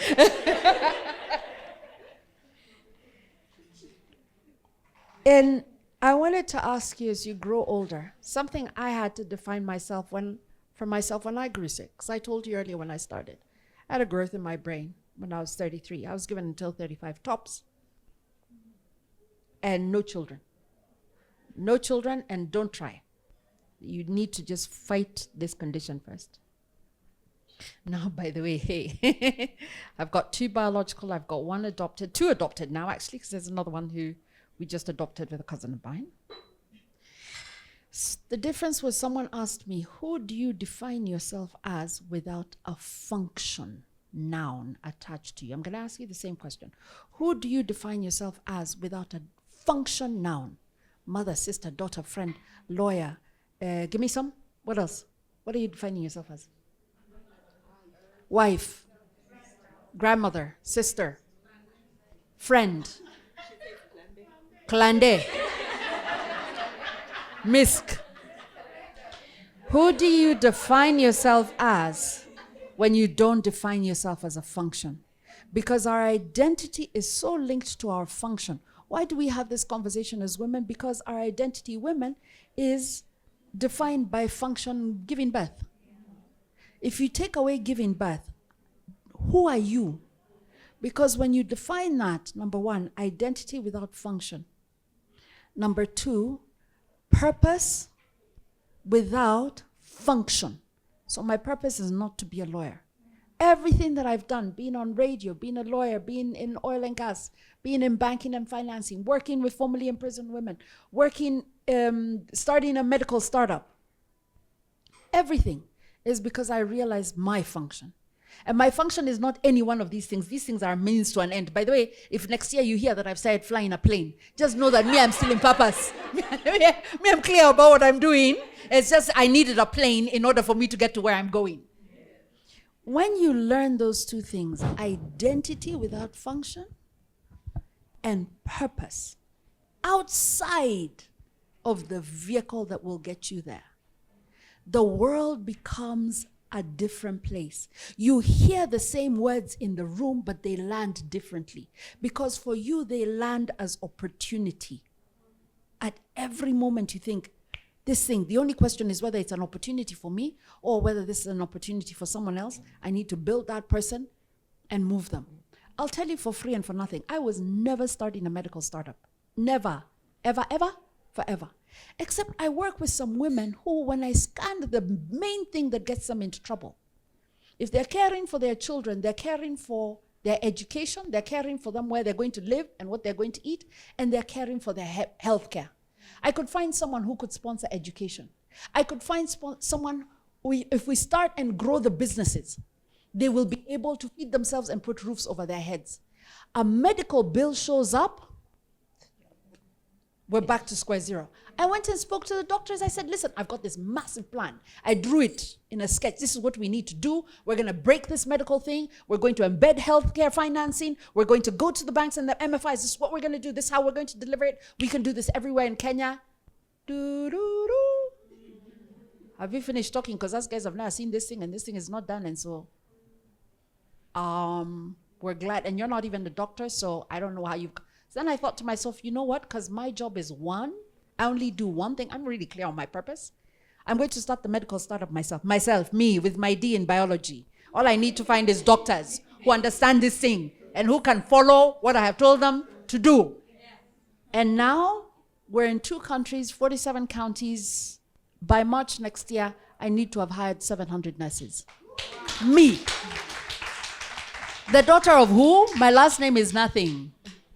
[SPEAKER 3] And I wanted to ask you, as you grow older, something I had to define for myself when I grew sick. Because I told you earlier when I started, I had a growth in my brain when I was 33. I was given until 35 tops. And no children. No children, and don't try. You need to just fight this condition first. Now, by the way, hey, I've got 2 biological, I've got 1 adopted, 2 adopted now actually, because there's another one who we just adopted with a cousin of mine. The difference was someone asked me, who do you define yourself as without a function noun attached to you? I'm going to ask you the same question. Who do you define yourself as without a function noun? Mother, sister, daughter, friend, lawyer. Give me some. What else? What are you defining yourself as? Wife, grandmother, sister, friend, Klande, Misk. Who do you define yourself as when you don't define yourself as a function? Because our identity is so linked to our function. Why do we have this conversation as women? Because our identity, women, is defined by function, giving birth. If you take away giving birth, who are you? Because when you define that, number 1, identity without function. Number 2, purpose without function. So my purpose is not to be a lawyer. Everything that I've done, being on radio, being a lawyer, being in oil and gas, being in banking and financing, working with formerly imprisoned women, starting a medical startup, everything is because I realized my function. And my function is not any one of these things. These things are means to an end. By the way, if next year you hear that I've started flying a plane, just know that me, I'm still in purpose. me, I'm clear about what I'm doing. It's just I needed a plane in order for me to get to where I'm going. When you learn those 2 things, identity without function and purpose, outside of the vehicle that will get you there, the world becomes a different place. You hear the same words in the room, but they land differently. Because for you, they land as opportunity. At every moment you think, this thing, the only question is whether it's an opportunity for me or whether this is an opportunity for someone else. I need to build that person and move them. I'll tell you for free and for nothing, I was never starting a medical startup. Never, ever, ever. forever. Except I work with some women who, when I scanned the main thing that gets them into trouble, if they're caring for their children, they're caring for their education, they're caring for them where they're going to live and what they're going to eat, and they're caring for their health care. I could find someone who could sponsor education. I could find someone, if we start and grow the businesses, they will be able to feed themselves and put roofs over their heads. A medical bill shows up, we're back to square zero. I went and spoke to the doctors. I said, listen, I've got this massive plan. I drew it in a sketch. This is what we need to do. We're going to break this medical thing. We're going to embed healthcare financing. We're going to go to the banks and the MFIs. This is what we're going to do. This is how we're going to deliver it. We can do this everywhere in Kenya. Have you finished talking? Because us guys have now seen this thing and this thing is not done. And so we're glad. And you're not even the doctor, so I don't know how you... So then I thought to myself, you know what? Because my job is one. I only do one thing. I'm really clear on my purpose. I'm going to start the medical startup myself, me, with my D in biology. All I need to find is doctors who understand this thing and who can follow what I have told them to do. And now we're in 2 countries, 47 counties. By March next year, I need to have hired 700 nurses. Me. The daughter of who? My last name is nothing.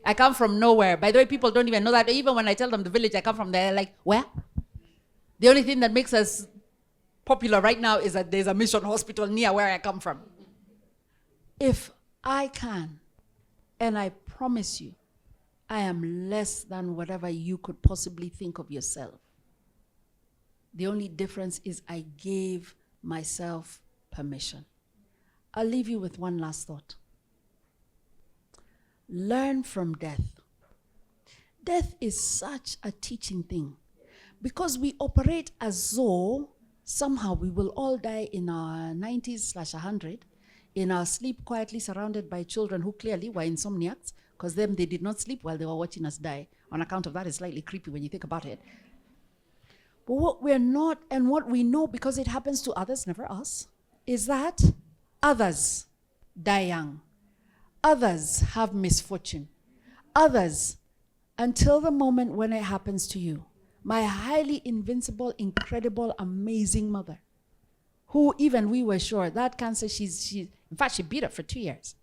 [SPEAKER 3] I come from nowhere. By the way, people don't even know that. Even when I tell them the village I come from, they're like, where? The only thing that makes us popular right now is that there's a mission hospital near where I come from. If I can, and I promise you, I am less than whatever you could possibly think of yourself. The only difference is I gave myself permission. I'll leave you with one last thought. Learn from death. Death is such a teaching thing because we operate as though somehow we will all die in our 90s/100 in our sleep, quietly surrounded by children who clearly were insomniacs because they did not sleep while they were watching us die. On account of that, it's slightly creepy when you think about it. But what we're not, and what we know because it happens to others, never us, is that others die young. Others have misfortune. Others, until the moment when it happens to you. My highly invincible, incredible, amazing mother, who even we were sure that cancer, in fact, she beat it for 2 years.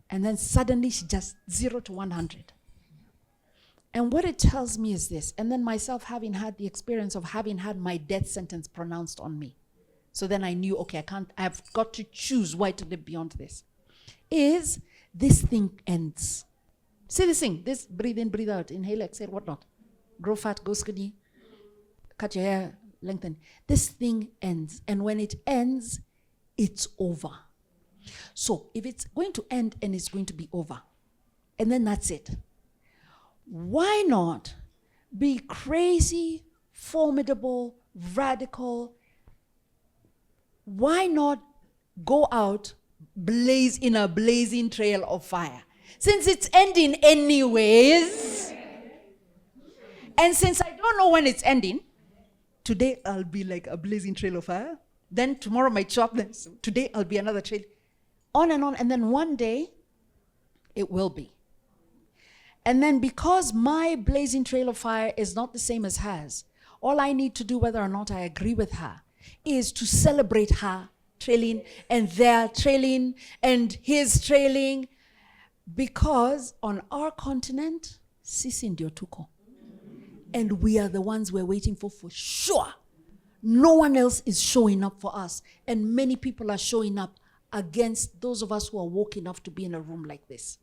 [SPEAKER 3] And then suddenly she just 0 to 100. And what it tells me is this, and then myself having had the experience of having had my death sentence pronounced on me. So then I knew, okay, I've got to choose why to live beyond this. Is this thing ends. See this thing, this breathe in, breathe out, inhale, exhale, whatnot. Grow fat, go skinny, cut your hair, lengthen. This thing ends. And when it ends, it's over. So if it's going to end and it's going to be over, and then that's it, why not be crazy, formidable, radical? Why not go out, blaze in a blazing trail of fire? Since it's ending anyways, and since I don't know when it's ending, today I'll be like a blazing trail of fire, then tomorrow might chop, then today I'll be another trail, on, and then one day it will be. And then because my blazing trail of fire is not the same as hers, all I need to do, whether or not I agree with her, is to celebrate her trailing and their trailing and his trailing, because on our continent, sisi ndio tuko. And we are the ones we're waiting for sure. No one else is showing up for us. And many people are showing up against those of us who are woke enough to be in a room like this.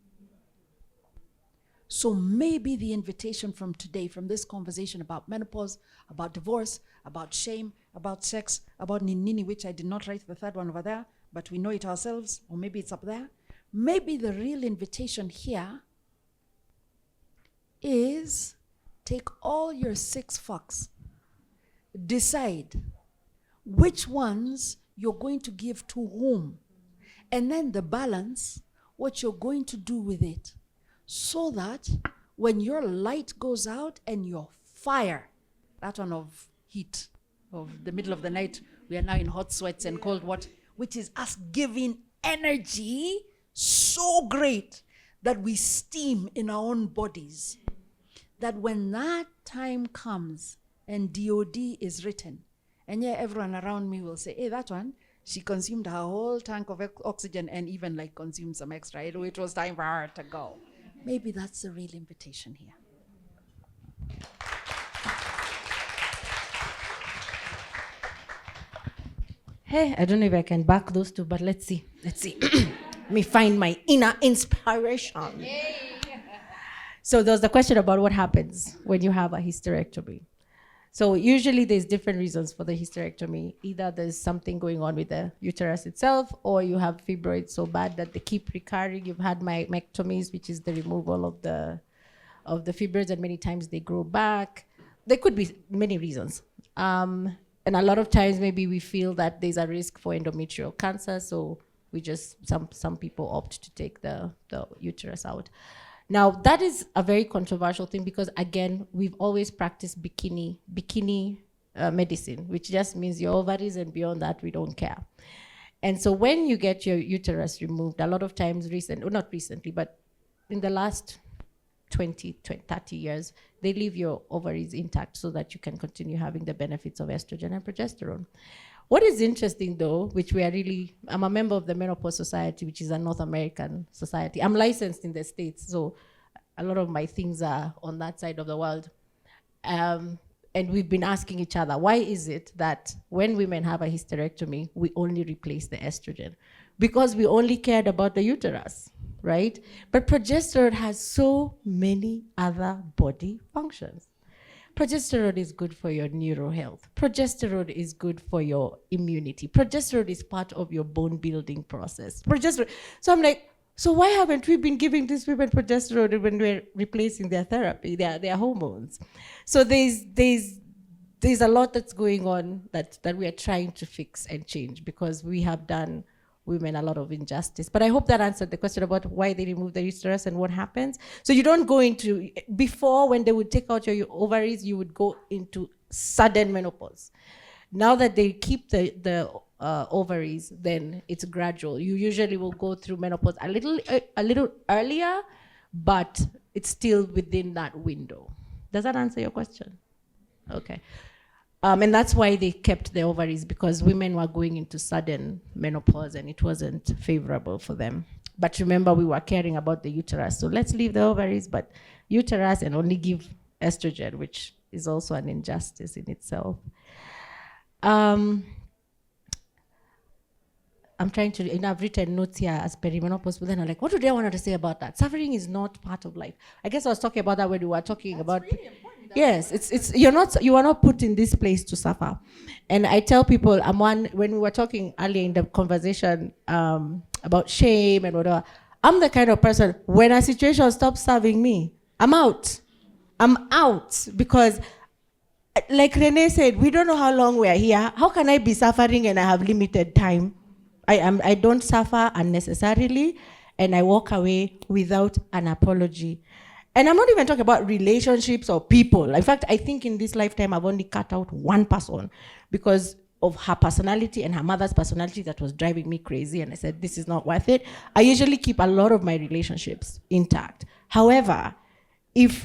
[SPEAKER 3] So maybe the invitation from today, from this conversation about menopause, about divorce, about shame, about sex, about ninini, which I did not write the third one over there, but we know it ourselves, or maybe it's up there. Maybe the real invitation here is take all your 6 fucks, decide which ones you're going to give to whom, and then the balance, what you're going to do with it. So that when your light goes out and your fire, that one of heat, of the middle of the night, we are now in hot sweats and cold water, which is us giving energy so great that we steam in our own bodies. That when that time comes and DOD is written, and yeah, everyone around me will say, hey, that one, she consumed her whole tank of oxygen and even like consumed some extra. It was time for her to go. Maybe that's the real invitation here.
[SPEAKER 2] Hey, I don't know if I can back those two, but let's see. Let's see. Let me find my inner inspiration. So there was the question about what happens when you have a hysterectomy. So usually there's different reasons for the hysterectomy. Either there's something going on with the uterus itself, or you have fibroids so bad that they keep recurring. You've had myectomies, which is the removal of the fibroids, and many times they grow back. There could be many reasons. And a lot of times maybe we feel that there's a risk for endometrial cancer, so we just, some people opt to take the uterus out. Now, that is a very controversial thing because, again, we've always practiced bikini medicine, which just means your ovaries, and beyond that, we don't care. And so when you get your uterus removed, a lot of times, not recently, but in the last 20, 30 years, they leave your ovaries intact so that you can continue having the benefits of estrogen and progesterone. What is interesting, though, which I'm a member of the Menopause Society, which is a North American society. I'm licensed in the States, so a lot of my things are on that side of the world. And we've been asking each other, why is it that when women have a hysterectomy, we only replace the estrogen? Because we only cared about the uterus, right? But progesterone has so many other body functions. Progesterone is good for your neural health. Progesterone is good for your immunity. Progesterone is part of your bone building process. Progesterone. So I'm like, so why haven't we been giving these women progesterone when we're replacing their therapy, their hormones? So there's a lot that's going on that we are trying to fix and change because we have done women a lot of injustice. But I hope that answered the question about why they remove the uterus and what happens. So you don't go into, before when they would take out your ovaries, you would go into sudden menopause. Now that they keep the ovaries, then it's gradual. You usually will go through menopause a little earlier, but it's still within that window. Does that answer your question? Okay. And that's why they kept the ovaries, because women were going into sudden menopause and it wasn't favorable for them. But remember, we were caring about the uterus. So let's leave the ovaries, but uterus, and only give estrogen, which is also an injustice in itself. I'm trying to, I've written notes here as perimenopause, but then I'm like, what do they want to say about that? Suffering is not part of life. I guess I was talking about that when we were talking about. Yes, you are not put in this place to suffer. And I tell people, when we were talking earlier in the conversation about shame and whatever, I'm the kind of person, when a situation stops serving me, I'm out. I'm out because, like Renee said, we don't know how long we are here. How can I be suffering and I have limited time? I don't suffer unnecessarily, and I walk away without an apology. And I'm not even talking about relationships or people. In fact, I think in this lifetime, I've only cut out one person because of her personality and her mother's personality that was driving me crazy. And I said, this is not worth it. I usually keep a lot of my relationships intact. However,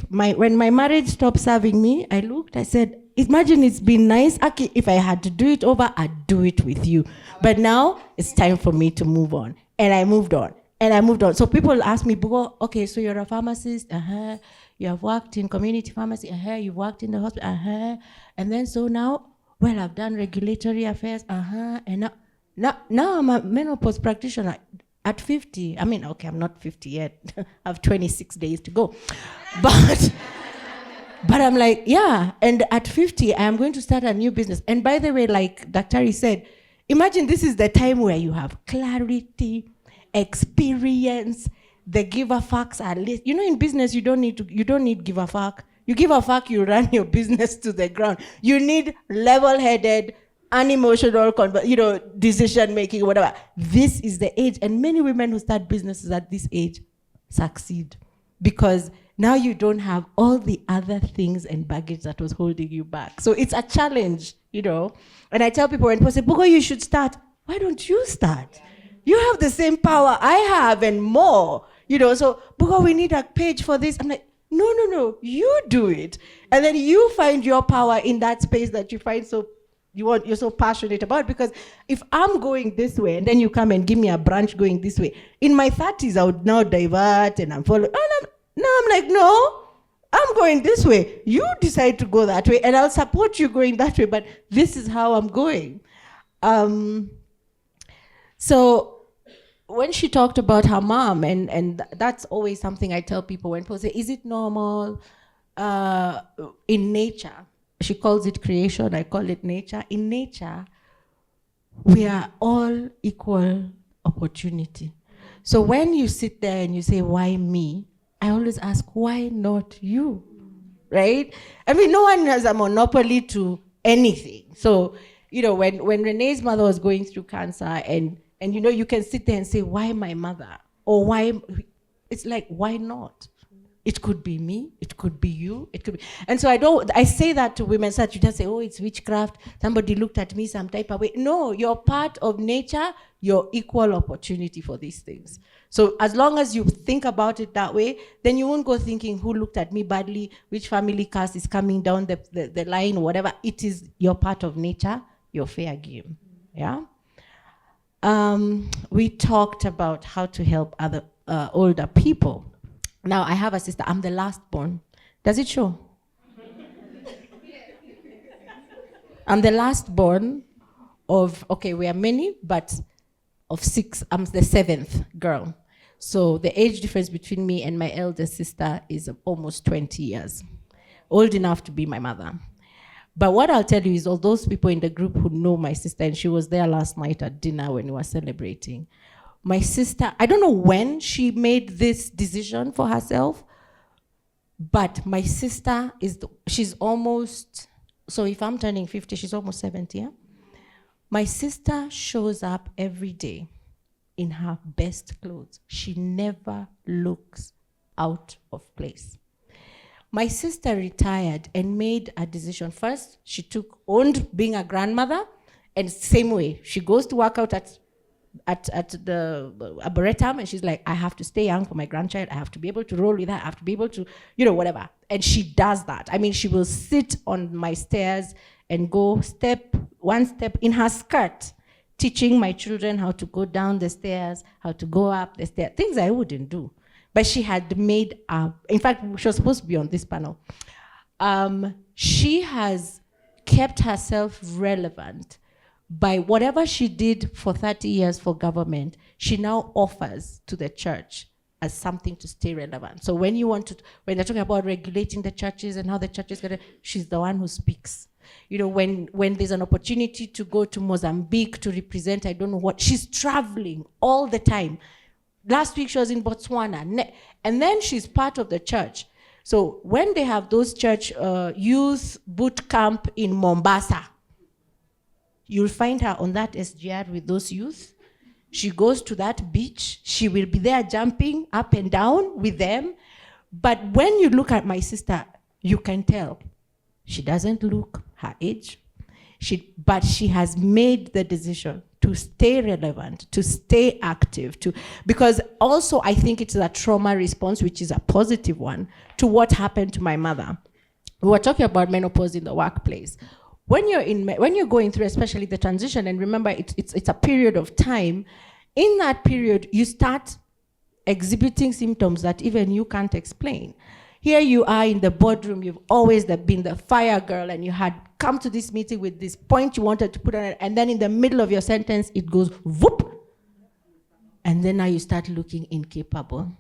[SPEAKER 2] when my marriage stopped serving me, I looked, I said, imagine it's been nice. Okay, if I had to do it over, I'd do it with you. But now it's time for me to move on. And I moved on. And I moved on. So people ask me, okay, so you're a pharmacist, you have worked in community pharmacy, you've worked in the hospital, and then so now, well, I've done regulatory affairs, and now I'm a menopause practitioner at 50. I mean, okay, I'm not 50 yet. I have 26 days to go. But I'm like, yeah, and at 50, I am going to start a new business. And by the way, like Daktari said, imagine this is the time where you have clarity, experience, the give a fucks are list. You know, in business, you don't need give a fuck. You give a fuck, you run your business to the ground. You need level-headed, unemotional, decision making, whatever. This is the age, and many women who start businesses at this age succeed because now you don't have all the other things and baggage that was holding you back. So it's a challenge, And I tell people, when people say, Bugo, you should start. Why don't you start? You have the same power I have and more, So, Bugo, we need a page for this. I'm like, No, you do it. And then you find your power in that space that you find you're so passionate about. Because if I'm going this way and then you come and give me a branch going this way, in my 30s I would now divert and I'm following. I'm like, no, I'm going this way. You decide to go that way and I'll support you going that way, but this is how I'm going. So when she talked about her mom, and that's always something I tell people when people say, is it normal in nature? She calls it creation, I call it nature. In nature, we are all equal opportunity. So when you sit there and you say, why me? I always ask, why not you? Right? I mean, no one has a monopoly to anything. So, when Renee's mother was going through cancer and you can sit there and say, why my mother? Or why? It's like, why not? It could be me, it could be you, it could be. And so I say that to women, so that you just say, oh, it's witchcraft, somebody looked at me some type of way. No, you're part of nature, you're equal opportunity for these things. So as long as you think about it that way, then you won't go thinking who looked at me badly, which family curse is coming down the line, or whatever. It is, you're part of nature, you're fair game, yeah? We talked about how to help other older people. Now, I have a sister. I'm the last born. Does it show? I'm the last born of, we are many, but of 6, I'm the 7th girl. So the age difference between me and my elder sister is almost 20 years. Old enough to be my mother. But what I'll tell you is all those people in the group who know my sister, and she was there last night at dinner when we were celebrating, my sister, I don't know when she made this decision for herself, but my sister she's almost, so if I'm turning 50, she's almost 70, yeah? My sister shows up every day in her best clothes. She never looks out of place. My sister retired and made a decision. First, she owned being a grandmother, and same way, she goes to work out at the Arboretum, and she's like, I have to stay young for my grandchild. I have to be able to roll with her. I have to be able to, whatever. And she does that. I mean, she will sit on my stairs and go one step in her skirt, teaching my children how to go down the stairs, how to go up the stairs, things I wouldn't do. But she had made, in fact, she was supposed to be on this panel. She has kept herself relevant by whatever she did for 30 years for government, she now offers to the church as something to stay relevant. So when they're talking about regulating the churches and how the churches, she's the one who speaks. When there's an opportunity to go to Mozambique to represent, I don't know what, she's traveling all the time. Last week she was in Botswana, and then she's part of the church. So when they have those church youth boot camp in Mombasa, you'll find her on that SGR with those youth. She goes to that beach. She will be there jumping up and down with them. But when you look at my sister, you can tell she doesn't look her age. But she has made the decision to stay relevant, to stay active, because also I think it's a trauma response, which is a positive one, to what happened to my mother. We were talking about menopause in the workplace. When you're going through, especially the transition, and remember it's a period of time, in that period you start exhibiting symptoms that even you can't explain. Here you are in the boardroom, you've always been the fire girl, and you had come to this meeting with this point you wanted to put on it, and then in the middle of your sentence it goes whoop, and then now you start looking incapable.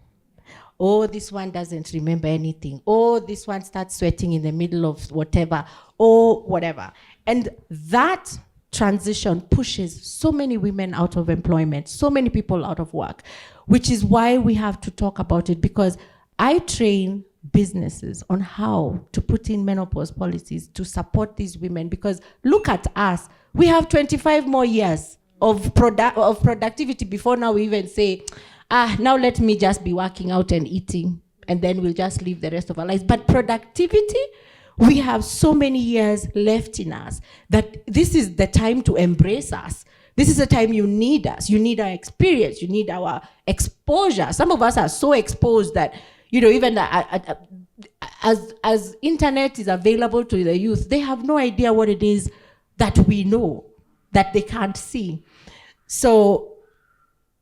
[SPEAKER 2] Oh, this one doesn't remember anything. Oh, this one starts sweating in the middle of whatever. Oh, whatever. And that transition pushes so many women out of employment, so many people out of work, which is why we have to talk about it, because I train businesses on how to put in menopause policies to support these women, because look at us. We have 25 more years of productivity before now we even say, now let me just be working out and eating, and then we'll just live the rest of our lives. But productivity, we have so many years left in us that this is the time to embrace us. This is the time you need us. You need our experience. You need our exposure. Some of us are so exposed that, even as internet is available to the youth, they have no idea what it is that we know, that they can't see. So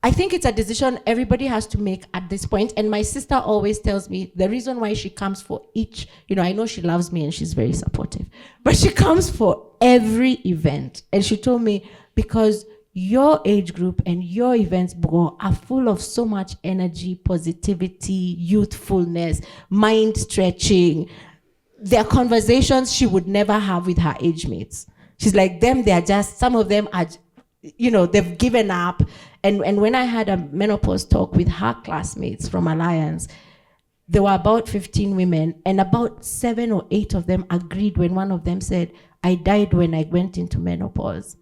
[SPEAKER 2] I think it's a decision everybody has to make at this point. And my sister always tells me the reason why she comes for each, I know she loves me and she's very supportive, but she comes for every event. And she told me, because your age group and your events, Bugo, are full of so much energy, positivity, youthfulness, mind stretching. There are conversations she would never have with her age mates. She's like, some of them are, they've given up. And when I had a menopause talk with her classmates from Alliance, there were about 15 women, and about 7 or 8 of them agreed when one of them said, I died when I went into menopause.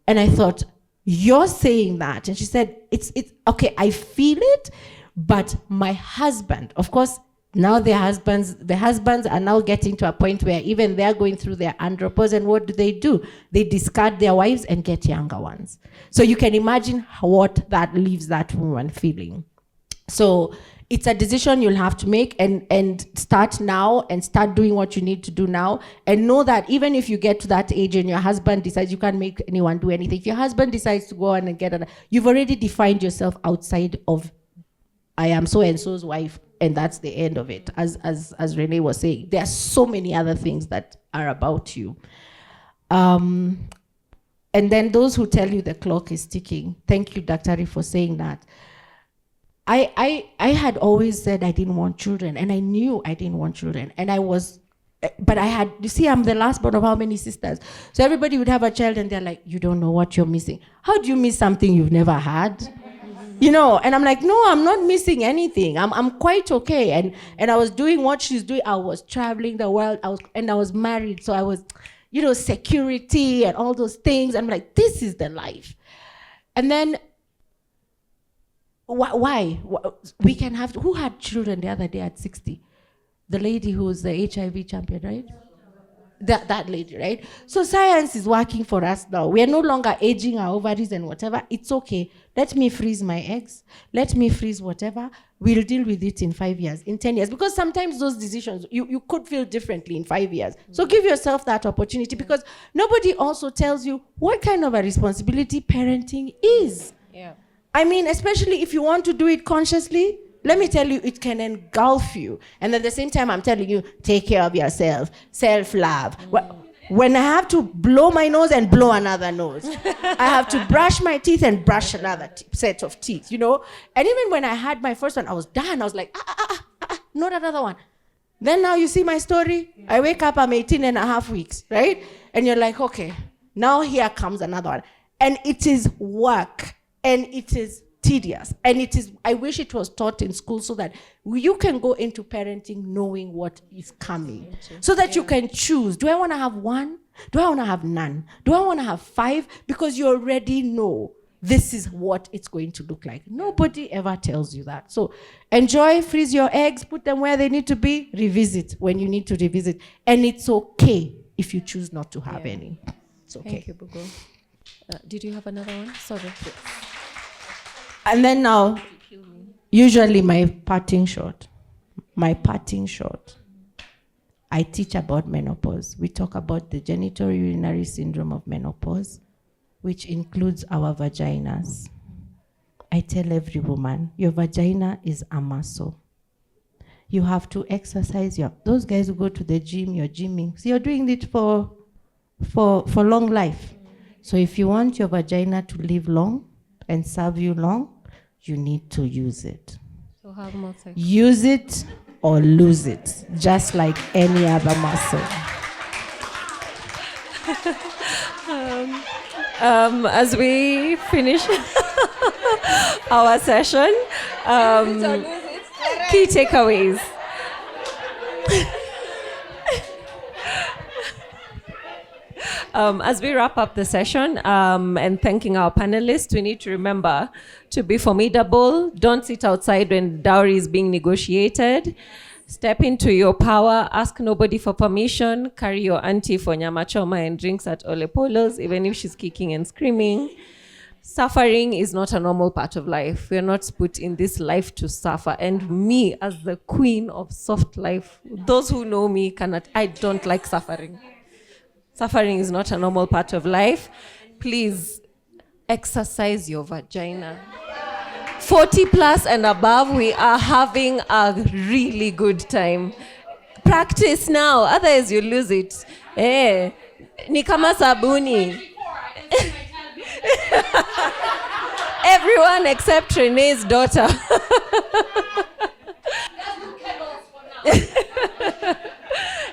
[SPEAKER 2] And I thought, you're saying that? And she said, it's okay, I feel it, but my husband, of course, now the husbands are now getting to a point where even they're going through their andropause, and what do? They discard their wives and get younger ones. So you can imagine what that leaves that woman feeling. So it's a decision you'll have to make, and start now and start doing what you need to do now, and know that even if you get to that age and your husband decides, you can't make anyone do anything. If your husband decides to go on and get you've already defined yourself outside of, I am so-and-so's wife, and that's the end of it. As Renee was saying, there are so many other things that are about you. And then those who tell you the clock is ticking, thank you, Dr. for saying that. I had always said I didn't want children, and I knew I didn't want children. And but I had, I'm the last born of how many sisters? So everybody would have a child and they're like, you don't know what you're missing. How do you miss something you've never had? And I'm like, no, I'm not missing anything. I'm quite okay. And I was doing what she's doing. I was traveling the world. I was married. So I was, security and all those things. I'm like, this is the life. And then, why? We can have, who had children the other day at 60? The lady who was the HIV champion, right? That lady, right? So science is working for us now. We are no longer aging our ovaries and whatever. It's okay. Let me freeze my eggs. Let me freeze whatever. We'll deal with it in 5 years, in 10 years. Because sometimes those decisions, you could feel differently in 5 years. So give yourself that opportunity, because nobody also tells you what kind of a responsibility parenting is.
[SPEAKER 1] Yeah.
[SPEAKER 2] I mean, especially if you want to do it consciously, let me tell you, it can engulf you. And at the same time, I'm telling you, take care of yourself, self-love. When I have to blow my nose and blow another nose, I have to brush my teeth and brush another set of teeth, And even when I had my first one, I was done. I was like, not another one. Then now you see my story. I wake up, I'm 18 and a half weeks, right? And you're like, okay, now here comes another one. And it is work, and it is tedious, and I wish it was taught in school so that you can go into parenting knowing what is coming, so that you can choose. Do I want to have one? Do I want to have none? Do I want to have 5? Because you already know this is what it's going to look like. Nobody ever tells you that. So enjoy, freeze your eggs, put them where they need to be, revisit when you need to revisit. And it's okay if you choose not to have any. It's okay.
[SPEAKER 1] Thank you, Bugo. Did you have another one? Sorry.
[SPEAKER 2] And then now, usually my parting shot, I teach about menopause. We talk about the genital urinary syndrome of menopause, which includes our vaginas. I tell every woman, your vagina is a muscle. You have to exercise those guys who go to the gym, you're gymming. So you're doing it for long life. So if you want your vagina to live long and serve you long, you need to use it.
[SPEAKER 1] So have more sex.
[SPEAKER 2] Use it or lose it, just like any other muscle.
[SPEAKER 1] As we finish our session, key takeaways. As we wrap up the session and thanking our panelists, we need to remember to be formidable. Don't sit outside when dowry is being negotiated. Step into your power. Ask nobody for permission. Carry your auntie for nyama choma and drinks at Ole Polo's, even if she's kicking and screaming. Suffering is not a normal part of life. We are not put in this life to suffer. And me, as the queen of soft life, those who know me I don't like suffering. Suffering is not a normal part of life. Please exercise your vagina. 40 plus and above, we are having a really good time. Practice now, otherwise you lose it. Ni kama sabuni. Everyone except Renee's daughter.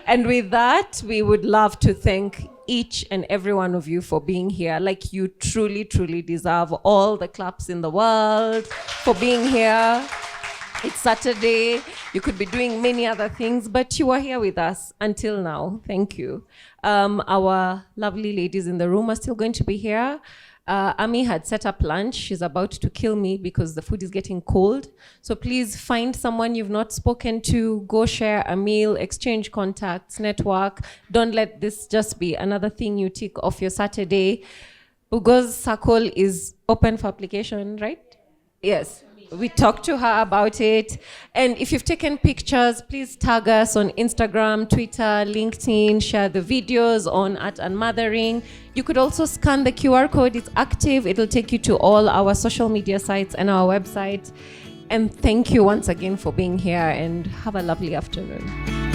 [SPEAKER 1] And with that, we would love to thank each and every one of you for being here. Like, you truly, truly deserve all the claps in the world for being here. It's Saturday. You could be doing many other things, but you are here with us until now. Thank you. Our lovely ladies in the room are still going to be here. Ami had set up lunch. She's about to kill me because the food is getting cold. So please find someone you've not spoken to, go share a meal, exchange contacts, network. Don't let this just be another thing you tick off your Saturday. Ugo's circle is open for application, right? Yes. We talked to her about it. And if you've taken pictures, please tag us on Instagram, Twitter, LinkedIn, share the videos on @unmothering. You could also scan the QR code. It's active. It'll take you to all our social media sites and our website. And thank you once again for being here, and have a lovely afternoon.